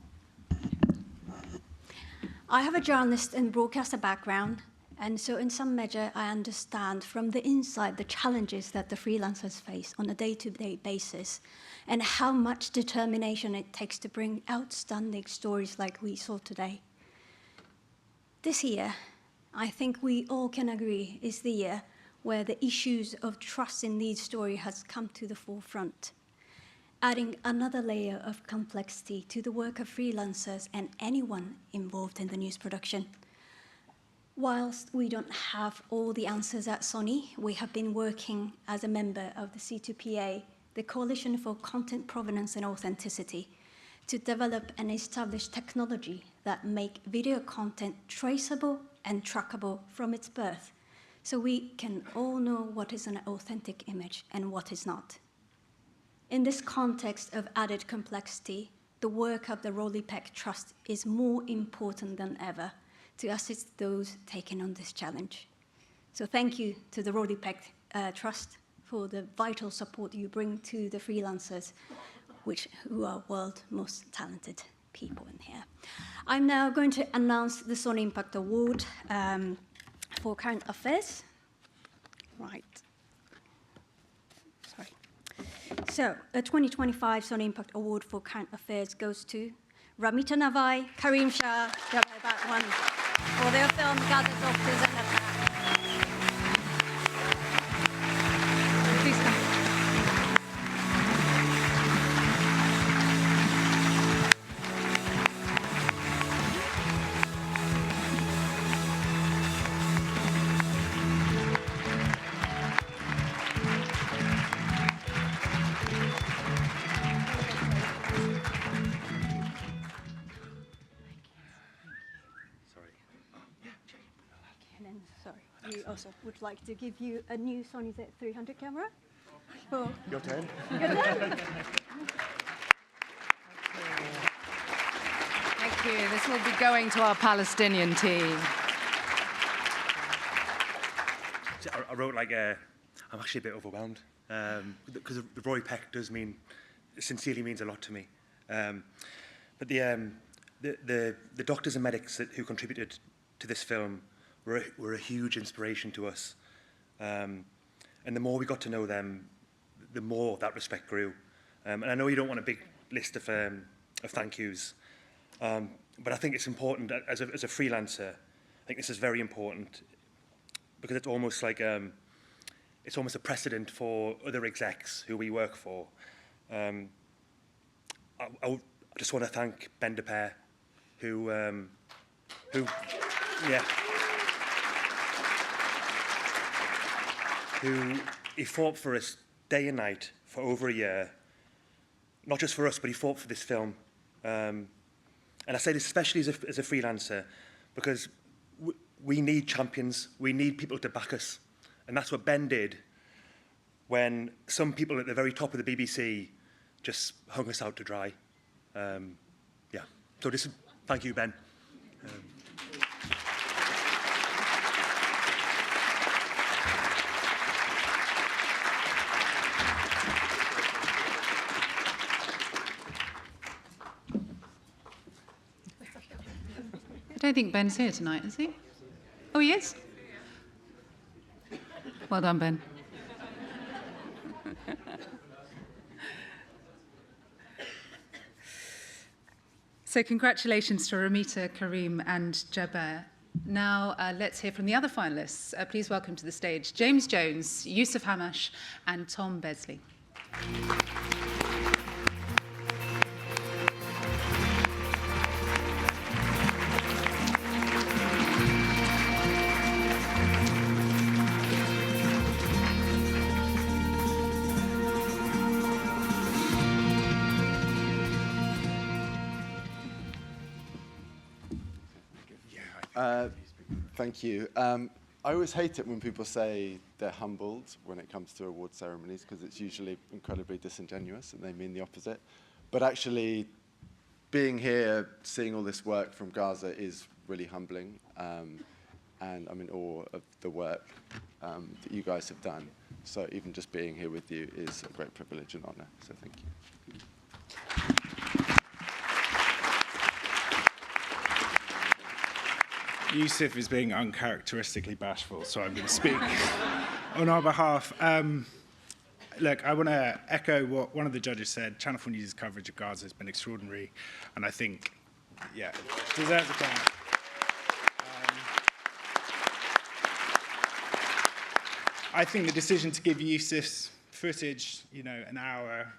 I have a journalist and broadcaster background, and so in some measure I understand from the inside the challenges that the freelancers face on a day-to-day basis and how much determination it takes to bring outstanding stories like we saw today. This year, I think we all can agree, is the year where the issues of trust in news story has come to the forefront, adding another layer of complexity to the work of freelancers and anyone involved in the news production. Whilst we don't have all the answers at Sony, we have been working as a member of the C2PA, the Coalition for Content Provenance and Authenticity, to develop and establish technology that make video content traceable and trackable from its birth, so we can all know what is an authentic image and what is not. In this context of added complexity, the work of the Rory Peck Trust is more important than ever to assist those taking on this challenge. So thank you to the Rory Peck Trust for the vital support you bring to the freelancers, who are world's most talented people in here. I'm now going to announce the Sony Impact Award for Current Affairs. Right. Sorry. So, a 2025 Sony Impact Award for Current Affairs goes to Ramita Navai, Karim Shah, Jabal Batwan, for their film Gaza Doctors and Attack. Please come. We also would like to give you a new Sony Z300 camera. Your turn. Your turn. Thank you. This will be going to our Palestinian team. I wrote I'm actually a bit overwhelmed because Rory Peck sincerely means a lot to me. But the doctors and medics who contributed to this film were a huge inspiration to us. And the more we got to know them, the more that respect grew. And I know you don't want a big list of thank yous, but I think it's important as a freelancer. I think this is very important because it's almost like it's almost a precedent for other execs who we work for. I just want to thank Ben de Peer, who he fought for us day and night for over a year. Not just for us, but he fought for this film. And I say this especially as a freelancer, because we need champions. We need people to back us. And that's what Ben did when some people at the very top of the BBC just hung us out to dry. So thank you, Ben. don't think Ben's here tonight, is he? Oh, he is? Well done, Ben. So congratulations to Ramita, Kareem and Jaber. Now let's hear from the other finalists. Please welcome to the stage James Jones, Yusuf Hamash and Tom Besley. Thank you. I always hate it when people say they're humbled when it comes to award ceremonies, because it's usually incredibly disingenuous and they mean the opposite. But actually, being here, seeing all this work from Gaza is really humbling, and I'm in awe of the work that you guys have done. So even just being here with you is a great privilege and honor, so thank you. Yusuf is being uncharacteristically bashful, so I'm going to speak on our behalf. Look, I want to echo what one of the judges said. Channel 4 News' coverage of Gaza has been extraordinary, and I think, yeah, deserves a clap. I think the decision to give Yusuf's footage, an hour,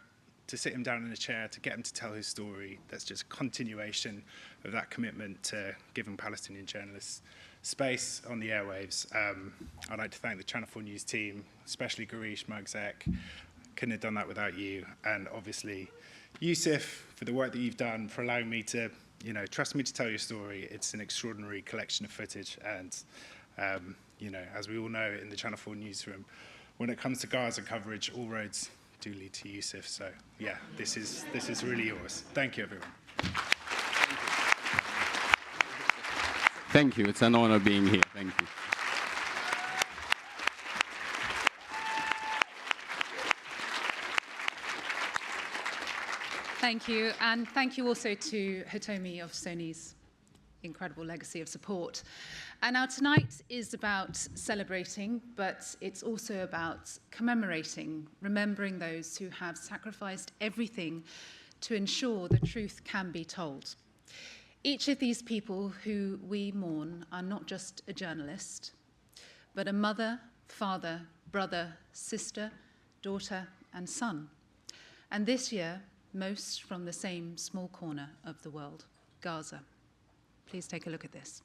to sit him down in a chair, to get him to tell his story, that's just a continuation of that commitment to giving Palestinian journalists space on the airwaves. I'd like to thank the Channel 4 News team, especially Garish, my exec. Couldn't have done that without you. And obviously, Yusuf, for the work that you've done, for allowing me to, trust me to tell your story. It's an extraordinary collection of footage. And, as we all know in the Channel 4 newsroom, when it comes to Gaza coverage, all roads do lead to Yusuf. So, yeah, this is really yours. Thank you, everyone. Thank you. It's an honor being here. Thank you. Thank you, and thank you also to Hitomi of Sony's incredible legacy of support. And now tonight is about celebrating, but it's also about commemorating, remembering those who have sacrificed everything to ensure the truth can be told. Each of these people who we mourn are not just a journalist, but a mother, father, brother, sister, daughter, and son. And this year, most from the same small corner of the world, Gaza. Please take a look at this.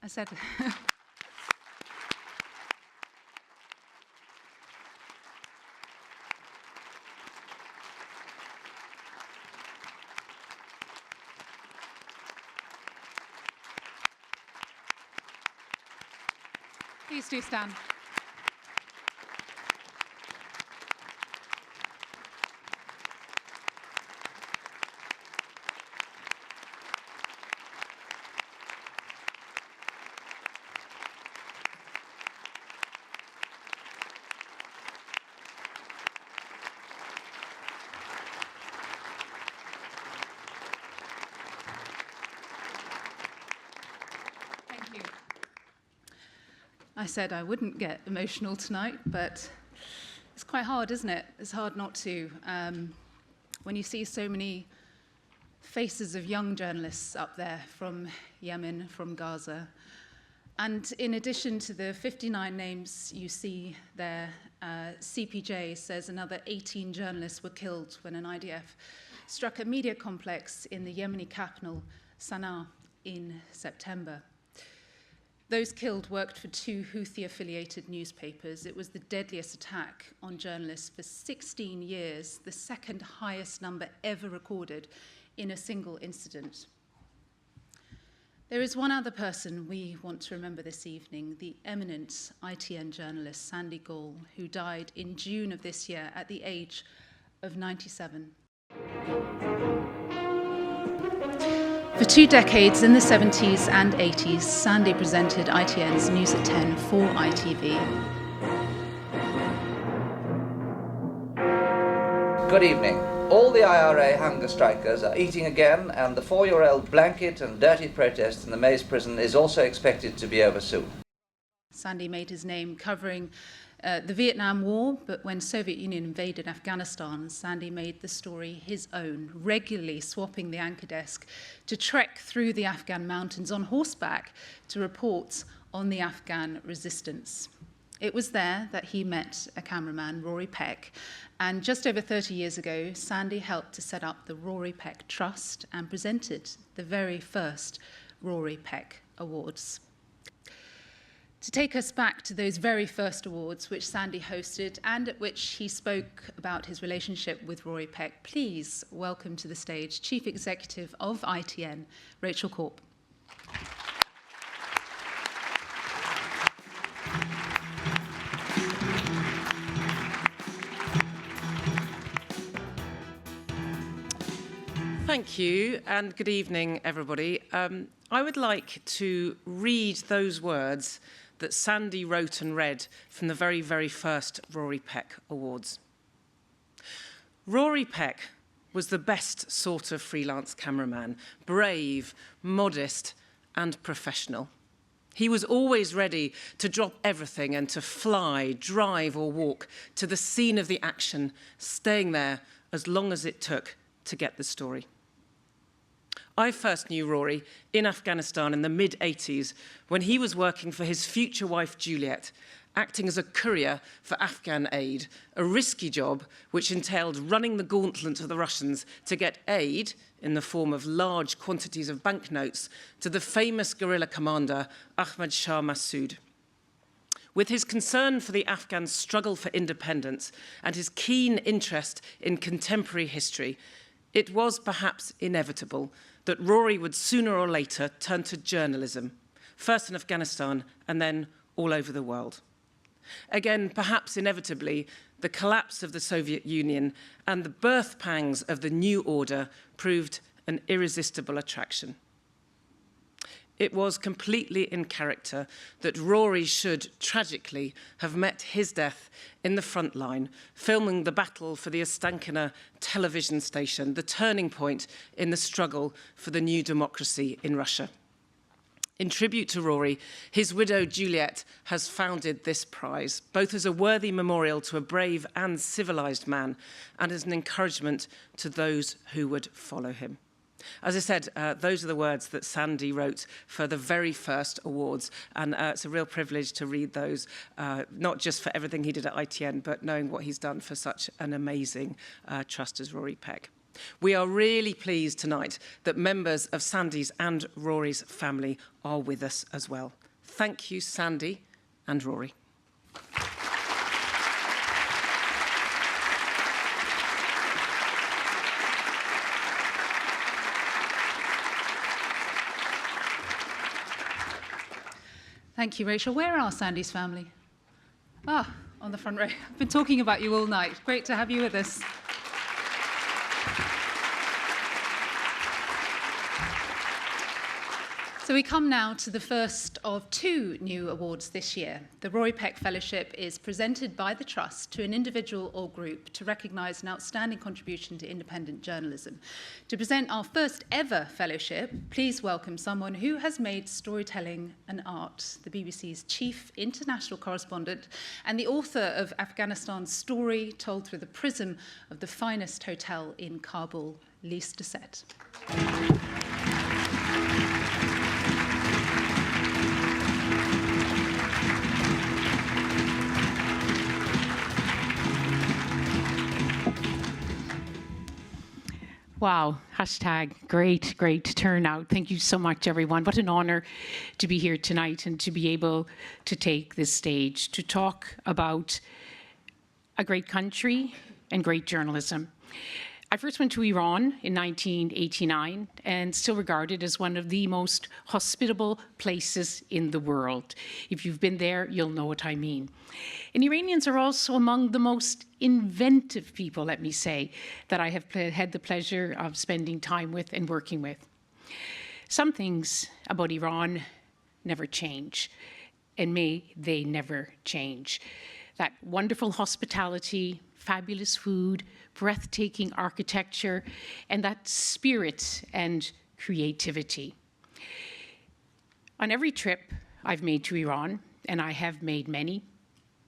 I said... Please do stand. I said I wouldn't get emotional tonight, but it's quite hard, isn't it? It's hard not to. When you see so many faces of young journalists up there from Yemen, from Gaza, and in addition to the 59 names you see there, CPJ says another 18 journalists were killed when an IDF struck a media complex in the Yemeni capital, Sana'a, in September. Those killed worked for 2 Houthi-affiliated newspapers. It was the deadliest attack on journalists for 16 years, the second highest number ever recorded in a single incident. There is one other person we want to remember this evening, the eminent ITN journalist Sandy Gall, who died in June of this year at the age of 97. For 2 decades, in the 70s and 80s, Sandy presented ITN's News at 10 for ITV. Good evening. All the IRA hunger strikers are eating again, and the 4-year-old blanket and dirty protest in the Maze prison is also expected to be over soon. Sandy made his name covering the Vietnam War, but when Soviet Union invaded Afghanistan, Sandy made the story his own, regularly swapping the anchor desk to trek through the Afghan mountains on horseback to report on the Afghan resistance. It was there that he met a cameraman, Rory Peck, and just over 30 years ago, Sandy helped to set up the Rory Peck Trust and presented the very first Rory Peck Awards. To take us back to those very first awards which Sandy hosted and at which he spoke about his relationship with Rory Peck, please welcome to the stage Chief Executive of ITN, Rachel Corp. Thank you, and good evening, everybody. I would like to read those words that Sandy wrote and read from the very, very first Rory Peck Awards. Rory Peck was the best sort of freelance cameraman, brave, modest, and professional. He was always ready to drop everything and to fly, drive, or walk to the scene of the action, staying there as long as it took to get the story. I first knew Rory in Afghanistan in the mid-80s when he was working for his future wife, Juliet, acting as a courier for Afghan aid, a risky job which entailed running the gauntlet of the Russians to get aid, in the form of large quantities of banknotes, to the famous guerrilla commander, Ahmad Shah Massoud. With his concern for the Afghan struggle for independence and his keen interest in contemporary history, it was perhaps inevitable that Rory would sooner or later turn to journalism, first in Afghanistan and then all over the world. Again, perhaps inevitably, the collapse of the Soviet Union and the birth pangs of the new order proved an irresistible attraction. It was completely in character that Rory should tragically have met his death in the front line, filming the battle for the Ostankino television station, the turning point in the struggle for the new democracy in Russia. In tribute to Rory, his widow Juliet has founded this prize, both as a worthy memorial to a brave and civilized man, and as an encouragement to those who would follow him. As I said, those are the words that Sandy wrote for the very first awards, and it's a real privilege to read those, not just for everything he did at ITN, but knowing what he's done for such an amazing trust as Rory Peck. We are really pleased tonight that members of Sandy's and Rory's family are with us as well. Thank you, Sandy and Rory. Thank you, Rachel. Where are Sandy's family? Ah, on the front row. I've been talking about you all night. Great to have you with us. So we come now to the first of two new awards this year. The Rory Peck Fellowship is presented by the Trust to an individual or group to recognise an outstanding contribution to independent journalism. To present our first ever fellowship, please welcome someone who has made storytelling an art, the BBC's chief international correspondent and the author of Afghanistan's story told through the prism of the finest hotel in Kabul, Lise Doucette. Wow, hashtag great turnout. Thank you so much, everyone. What an honor to be here tonight and to be able to take this stage to talk about a great country and great journalism. I first went to Iran in 1989 and still regarded as one of the most hospitable places in the world. If you've been there, you'll know what I mean. And Iranians are also among the most inventive people, let me say, that I have had the pleasure of spending time with and working with. Some things about Iran never change, and may they never change. That wonderful hospitality, fabulous food, breathtaking architecture, and that spirit and creativity. On every trip I've made to Iran, and I have made many,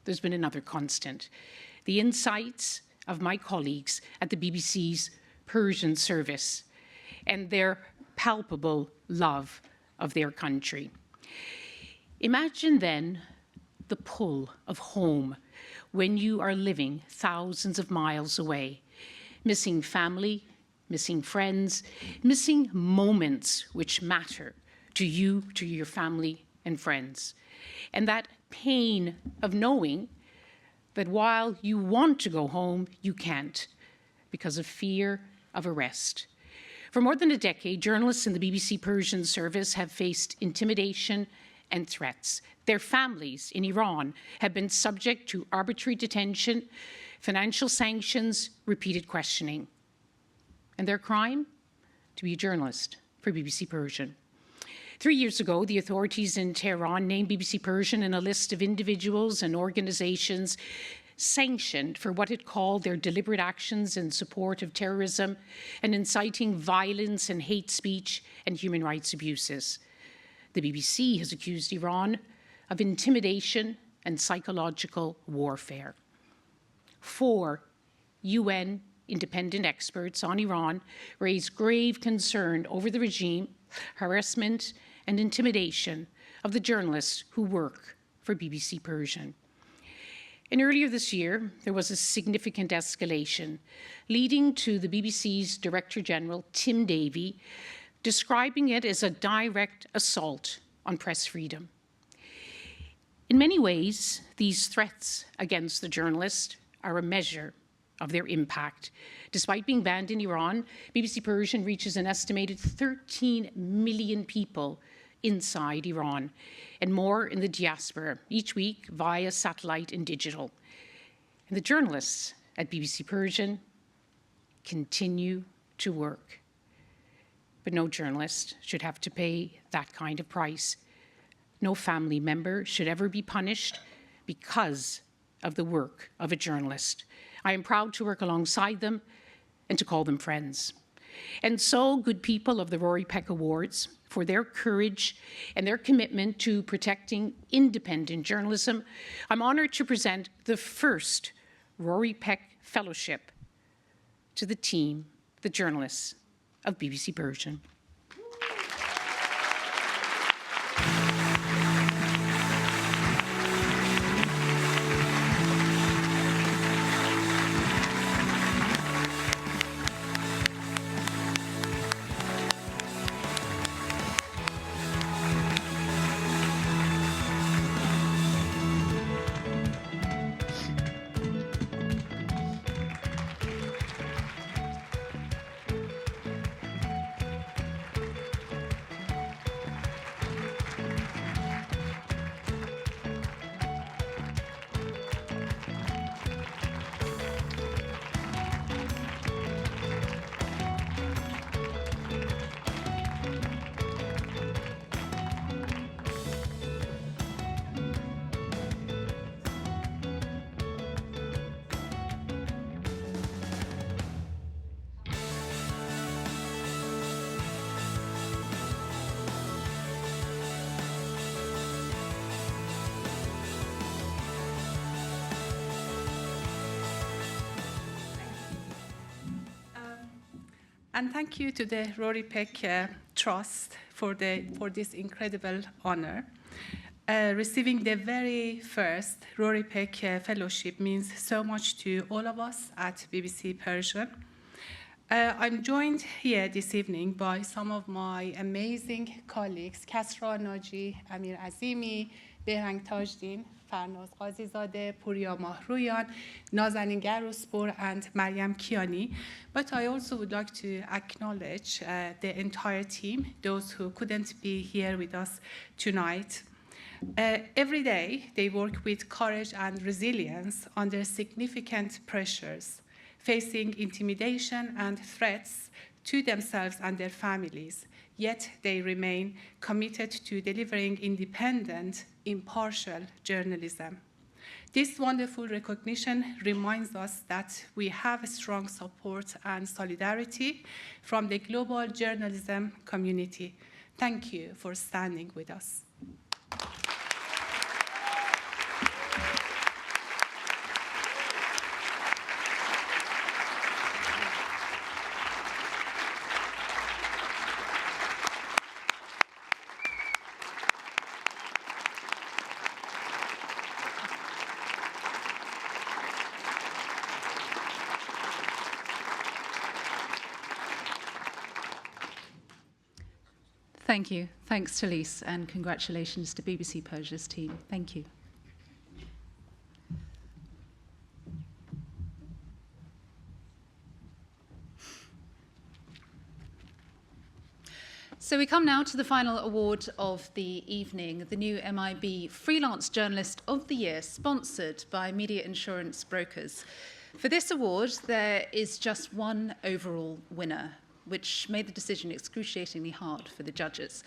there's been another constant: the insights of my colleagues at the BBC's Persian service and their palpable love of their country. Imagine then the pull of home when you are living thousands of miles away, missing family, missing friends, missing moments which matter to you, to your family and friends. And that pain of knowing that while you want to go home, you can't because of fear of arrest. For more than a decade, journalists in the BBC Persian service have faced intimidation and threats. Their families in Iran have been subject to arbitrary detention, financial sanctions, repeated questioning. And their crime? To be a journalist for BBC Persian. 3 years ago, the authorities in Tehran named BBC Persian in a list of individuals and organizations sanctioned for what it called their deliberate actions in support of terrorism and inciting violence and hate speech and human rights abuses. The BBC has accused Iran of intimidation and psychological warfare. 4 UN independent experts on Iran raised grave concern over the regime, harassment, and intimidation of the journalists who work for BBC Persian. And earlier this year, there was a significant escalation, leading to the BBC's Director General, Tim Davie, describing it as a direct assault on press freedom. In many ways, these threats against the journalist are a measure of their impact. Despite being banned in Iran, BBC Persian reaches an estimated 13 million people inside Iran and more in the diaspora each week via satellite and digital. And the journalists at BBC Persian continue to work. But no journalist should have to pay that kind of price. No family member should ever be punished because of the work of a journalist. I am proud to work alongside them and to call them friends. And so, good people of the Rory Peck Awards, for their courage and their commitment to protecting independent journalism, I'm honoured to present the first Rory Peck Fellowship to the team, the journalists of BBC Persian. And thank you to the Rory Peck Trust for this incredible honor. Receiving the very first Rory Peck Fellowship means so much to all of us at BBC Persian. I'm joined here this evening by some of my amazing colleagues, Kasra Naji, Amir Azimi, Behrang Tajdin, Farnaz Azizadeh, Purya Mahruyan, Nazanin Garuspor, and Maryam Kiani. But I also would like to acknowledge the entire team, those who couldn't be here with us tonight. Every day, they work with courage and resilience under significant pressures, facing intimidation and threats to themselves and their families, yet they remain committed to delivering independent, impartial journalism. This wonderful recognition reminds us that we have strong support and solidarity from the global journalism community. Thank you for standing with us. Thank you. Thanks, Talise, and congratulations to BBC Persia's team. Thank you. So we come now to the final award of the evening, the new MIB Freelance Journalist of the Year, sponsored by Media Insurance Brokers. For this award, there is just one overall winner, which made the decision excruciatingly hard for the judges.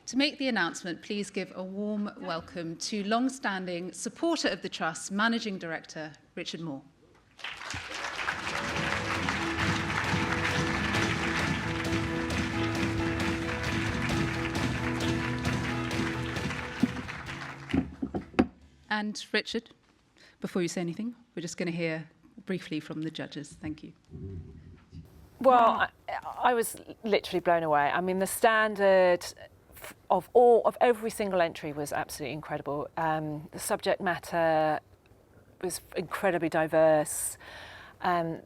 To make the announcement, please give a warm welcome to long-standing supporter of the Trust, Managing Director, Richard Moore. And Richard, before you say anything, we're just going to hear briefly from the judges. Thank you. Well, I was literally blown away. I mean, the standard of every single entry was absolutely incredible. The subject matter was incredibly diverse. The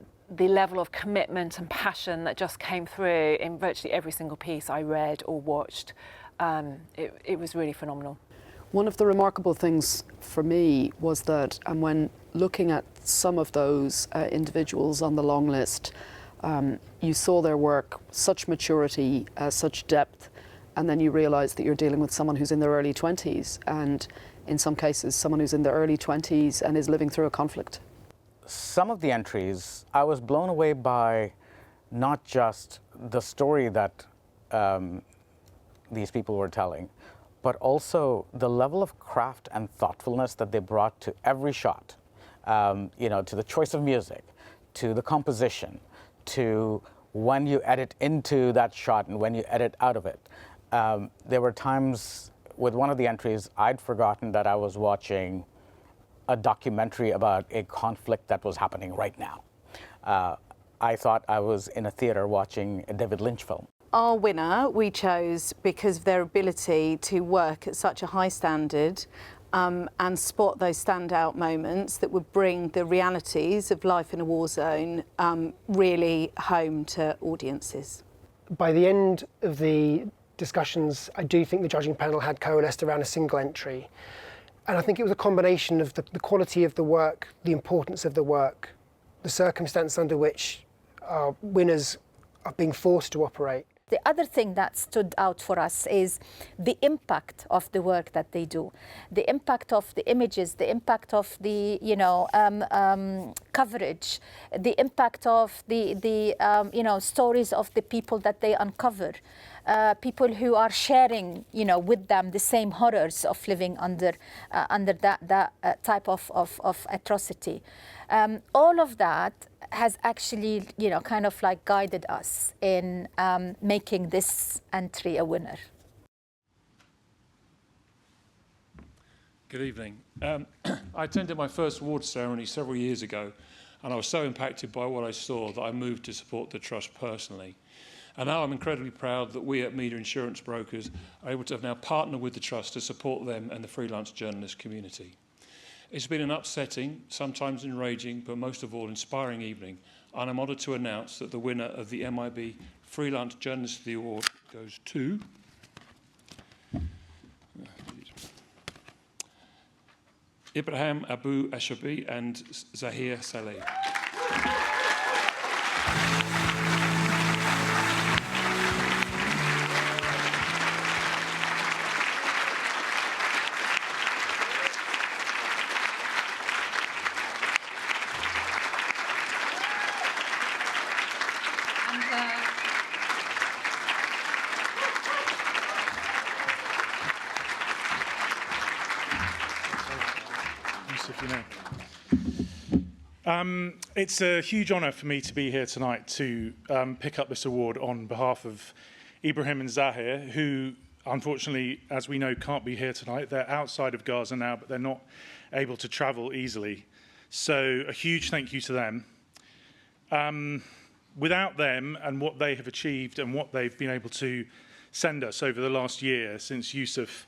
level of commitment and passion that just came through in virtually every single piece I read or watched, it was really phenomenal. One of the remarkable things for me was that, and when looking at some of those individuals on the long list, you saw their work, such maturity, such depth, and then you realise that you're dealing with someone who's in their early 20s, and in some cases someone who's in their early 20s and is living through a conflict. Some of the entries, I was blown away by not just the story that these people were telling, but also the level of craft and thoughtfulness that they brought to every shot, to the choice of music, to the composition, to when you edit into that shot and when you edit out of it. There were times with one of the entries, I'd forgotten that I was watching a documentary about a conflict that was happening right now. I thought I was in a theater watching a David Lynch film. Our winner we chose because of their ability to work at such a high standard and spot those standout moments that would bring the realities of life in a war zone really home to audiences. By the end of the discussions, I do think the judging panel had coalesced around a single entry. And I think it was a combination of the quality of the work, the importance of the work, the circumstance under which our winners are being forced to operate. The other thing that stood out for us is the impact of the work that they do, the impact of the images, the impact of the coverage, the impact of the stories of the people that they uncover, people who are sharing with them the same horrors of living under that type of atrocity. All of that has actually, kind of like guided us in making this entry a winner. Good evening. I attended my first awards ceremony several years ago, and I was so impacted by what I saw that I moved to support the Trust personally. And now I'm incredibly proud that we at Media Insurance Brokers are able to have now partnered with the Trust to support them and the freelance journalist community. It's been an upsetting, sometimes enraging, but most of all inspiring evening, and I'm honoured to announce that the winner of the MIB Freelance Journalist of the Award goes to Ibrahim Abu Ashabi and Zahir Saleh. It's a huge honour for me to be here tonight to pick up this award on behalf of Ibrahim and Zahir, who unfortunately, as we know, can't be here tonight. They're outside of Gaza now, but they're not able to travel easily. So a huge thank you to them. Without them and what they have achieved and what they've been able to send us over the last year since Yusuf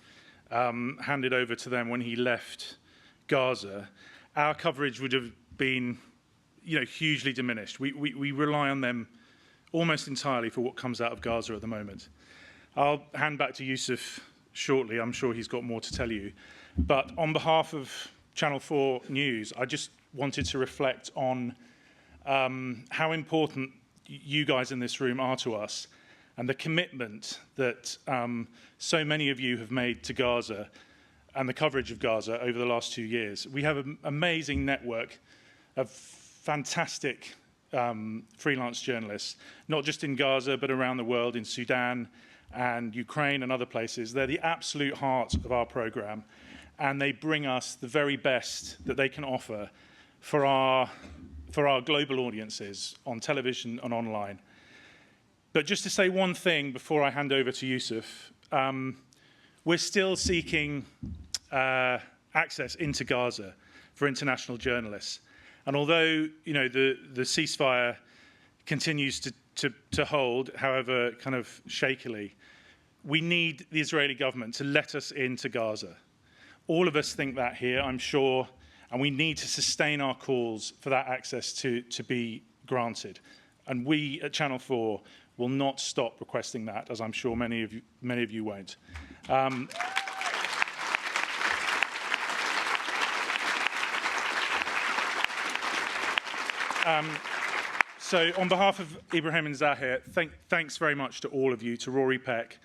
handed over to them when he left Gaza, our coverage would have been, hugely diminished. We rely on them almost entirely for what comes out of Gaza at the moment. I'll hand back to Yusuf shortly. I'm sure he's got more to tell you. But on behalf of Channel 4 News, I just wanted to reflect on how important you guys in this room are to us and the commitment that so many of you have made to Gaza and the coverage of Gaza over the last 2 years. We have an amazing network of fantastic freelance journalists, not just in Gaza, but around the world, in Sudan and Ukraine and other places. They're the absolute heart of our programme, and they bring us the very best that they can offer for our global audiences on television and online. But just to say one thing before I hand over to Yusuf, we're still seeking access into Gaza for international journalists. And although the ceasefire continues to hold, however kind of shakily, we need the Israeli government to let us into Gaza. All of us think that here, I'm sure, and we need to sustain our calls for that access to be granted. And we at Channel 4 will not stop requesting that, as I'm sure many of you won't. So on behalf of Ibrahim and Zahir, thanks very much to all of you, to Rory Peck.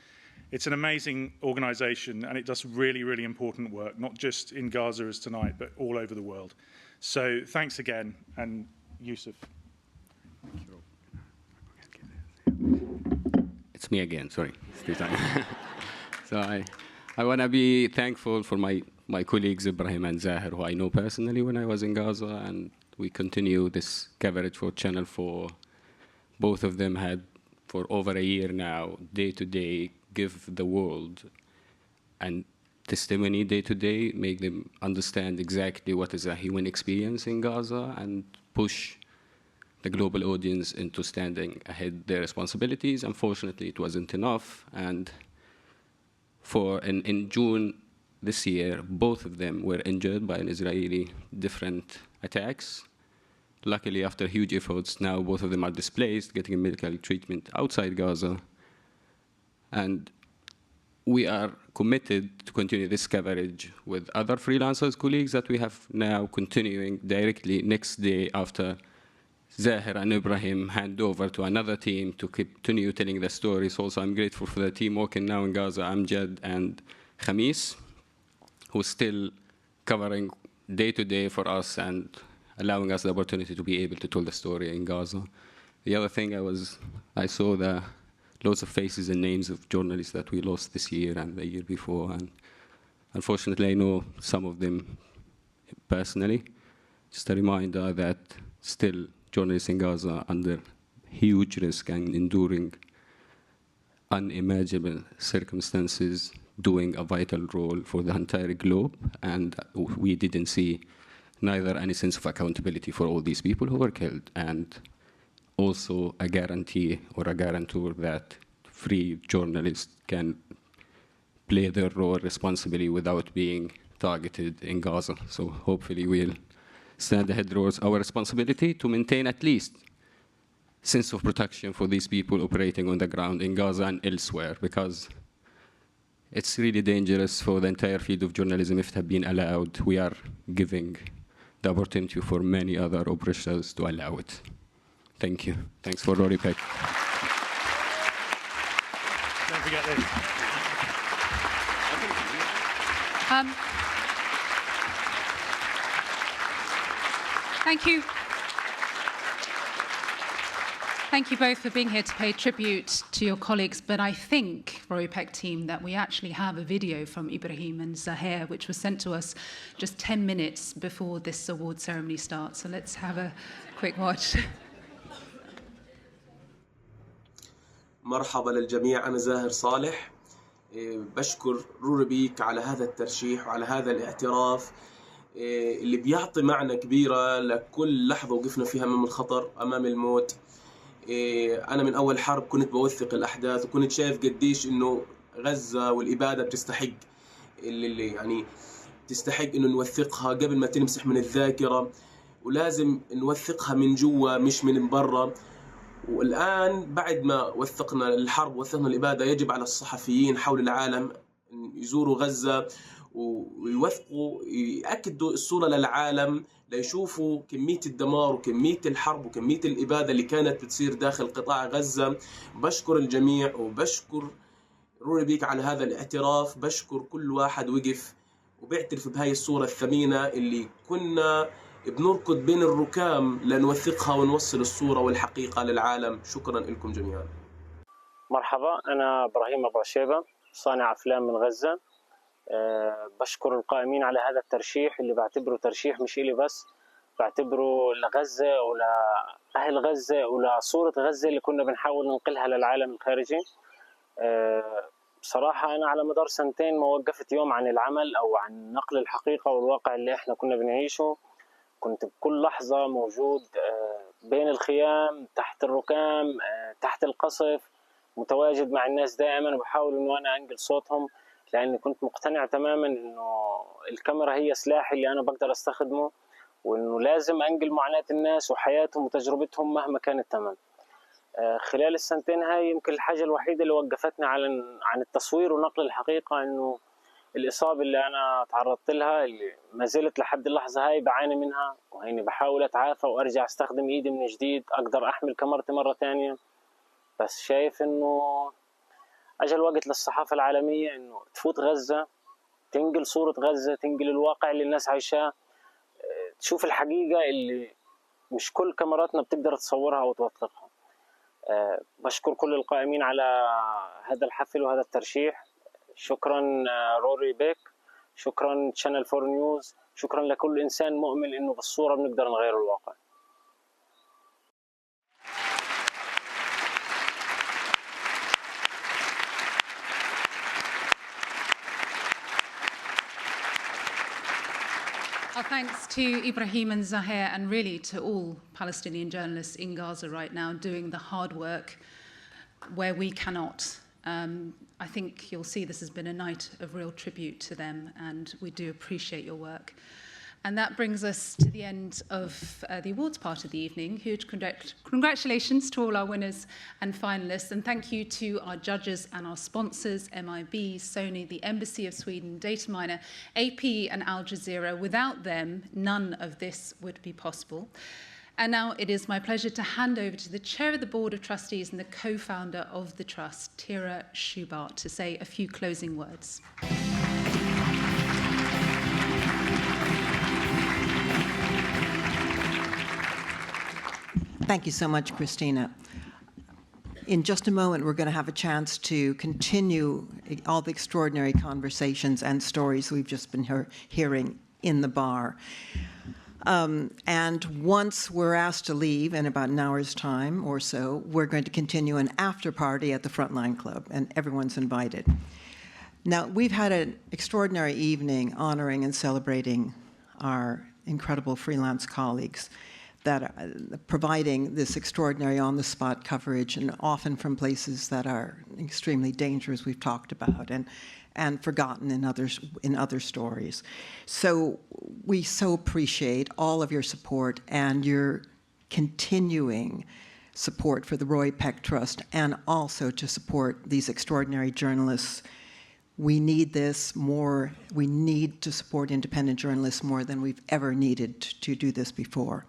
It's an amazing organisation and it does really, really important work, not just in Gaza as tonight, but all over the world. So thanks again, and Yusuf. It's me again, sorry. So I want to be thankful for my colleagues, Ibrahim and Zahir, who I know personally when I was in Gaza, and we continue this coverage for Channel 4. Both of them had, for over a year now, day-to-day, give the world and testimony day-to-day, make them understand exactly what is a human experience in Gaza and push the global audience into standing ahead their responsibilities. Unfortunately, it wasn't enough. And in June this year, both of them were injured by an Israeli different attacks. Luckily, after huge efforts, now both of them are displaced, getting medical treatment outside Gaza. And we are committed to continue this coverage with other freelancers, colleagues that we have now continuing directly next day after Zahir and Ibrahim hand over to another team to continue telling the stories. Also, I'm grateful for the team working now in Gaza, Amjad and Khamis, who's still covering day-to-day for us and allowing us the opportunity to be able to tell the story in Gaza. The other thing I saw the lots of faces and names of journalists that we lost this year and the year before, and unfortunately I know some of them personally. Just a reminder that still journalists in Gaza are under huge risk and enduring unimaginable circumstances, doing a vital role for the entire globe, and we didn't see neither any sense of accountability for all these people who were killed. And also a guarantee or a guarantor that free journalists can play their role responsibly without being targeted in Gaza. So hopefully we'll stand ahead towards our responsibility to maintain at least sense of protection for these people operating on the ground in Gaza and elsewhere, because it's really dangerous for the entire field of journalism if it had been allowed. We are giving the opportunity for many other oppressors to allow it. Thank you. Thanks for Rory Peck. Don't forget this. Thank you. Thank you both for being here to pay tribute to your colleagues. But I think, Rory Peck team, that we actually have a video from Ibrahim and Zaher, which was sent to us just 10 minutes before this award ceremony starts. So let's have a quick watch. مرحبا للجميع، أنا زاهر صالح. بشكر روري بيك على هذا الترشيح وعلى هذا الاعتراف اللي بيعطي معنى كبيرة لكل لحظة وقفنا فيها أمام الخطر، أمام الموت. أنا من أول حرب كنت بوثق الأحداث وكنت شايف قديش إنه غزة والإبادة بتستحق اللي يعني تستحق إنه نوثقها قبل ما تنمسح من الذاكرة، ولازم نوثقها من جوا مش من برا. والآن بعد ما وثقنا الحرب ووثقنا الإبادة، يجب على الصحفيين حول العالم يزوروا غزة ويوثقوا، يأكدوا الصورة للعالم ليشوفوا كمية الدمار وكمية الحرب وكمية الإبادة اللي كانت بتصير داخل قطاع غزة. بشكر الجميع وبشكر روري بيك على هذا الاعتراف. بشكر كل واحد وقف وبيعترف بهاي الصورة الثمينة اللي كنا بنركض بين الركام لنوثقها ونوصل الصورة والحقيقة للعالم. شكرا لكم جميعا. مرحبا، أنا إبراهيم أبو عشيبة، صانع أفلام من غزة. بشكر القائمين على هذا الترشيح اللي بعتبره ترشيح مش إلي بس، بعتبره لغزة ولأهل غزة ولصورة غزة اللي كنا بنحاول ننقلها للعالم الخارجي. بصراحة أنا على مدار سنتين ما وقفت يوم عن العمل أو عن نقل الحقيقة والواقع اللي إحنا كنا بنعيشه. كنت بكل لحظة موجود بين الخيام، تحت الركام، تحت القصف، متواجد مع الناس دائما وبحاول إنه أنا أنقل صوتهم، لأني كنت مقتنع تماما إنه الكاميرا هي سلاحي اللي أنا بقدر أستخدمه، وإنه لازم أنقل معاناة الناس وحياتهم وتجربتهم مهما كان الثمن. خلال السنتين هاي يمكن الحاجة الوحيدة اللي وقفتني عن التصوير ونقل الحقيقة إنه الإصابة اللي أنا تعرضت لها، اللي ما زلت لحد اللحظة هاي بعاني منها، وهيني بحاول أتعافى وأرجع أستخدم إيدي من جديد، أقدر أحمل كاميرتي مرة تانية. بس شايف إنه أجل وقت للصحافة العالمية إنه تفوت غزة، تنقل صورة غزة، تنقل الواقع اللي الناس عايشاه، تشوف الحقيقة اللي مش كل كاميراتنا بتقدر تصورها أو توثقها. بشكر كل القائمين على هذا الحفل وهذا الترشيح. شكرا روري بيك، شكرا Channel 4 نيوز، شكرا لكل إنسان مؤمن إنه بالصورة بنقدر نغير الواقع. Our thanks to Ibrahim and Zaher, and really to all Palestinian journalists in Gaza right now doing the hard work where we cannot. I think you'll see this has been a night of real tribute to them, and we do appreciate your work. And that brings us to the end of the awards part of the evening. Huge congratulations to all our winners and finalists, and thank you to our judges and our sponsors, MIB, Sony, the Embassy of Sweden, Dataminer, AP and Al Jazeera. Without them, none of this would be possible. And now it is my pleasure to hand over to the Chair of the Board of Trustees and the co-founder of the Trust, Tira Schubart, to say a few closing words. Thank you so much, Christina. In just a moment, we're going to have a chance to continue all the extraordinary conversations and stories we've just been hearing in the bar. And once we're asked to leave in about an hour's time or so, we're going to continue an after party at the Frontline Club, and everyone's invited. Now, we've had an extraordinary evening honoring and celebrating our incredible freelance colleagues. that are providing this extraordinary on-the-spot coverage, and often from places that are extremely dangerous, we've talked about, and forgotten in other stories. So we so appreciate all of your support and your continuing support for the Rory Peck Trust, and also to support these extraordinary journalists. We need this more. We need to support independent journalists more than we've ever needed to do this before.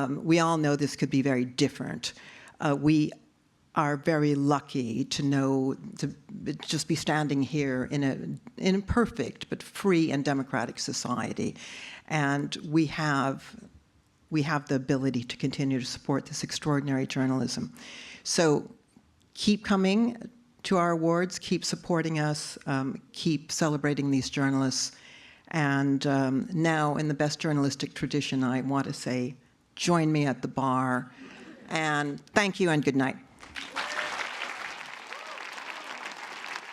We all know this could be very different. We are very lucky to just be standing here in an imperfect but free and democratic society, and we have the ability to continue to support this extraordinary journalism. So keep coming to our awards, keep supporting us, keep celebrating these journalists, and now in the best journalistic tradition, I want to say, join me at the bar, and thank you and good night.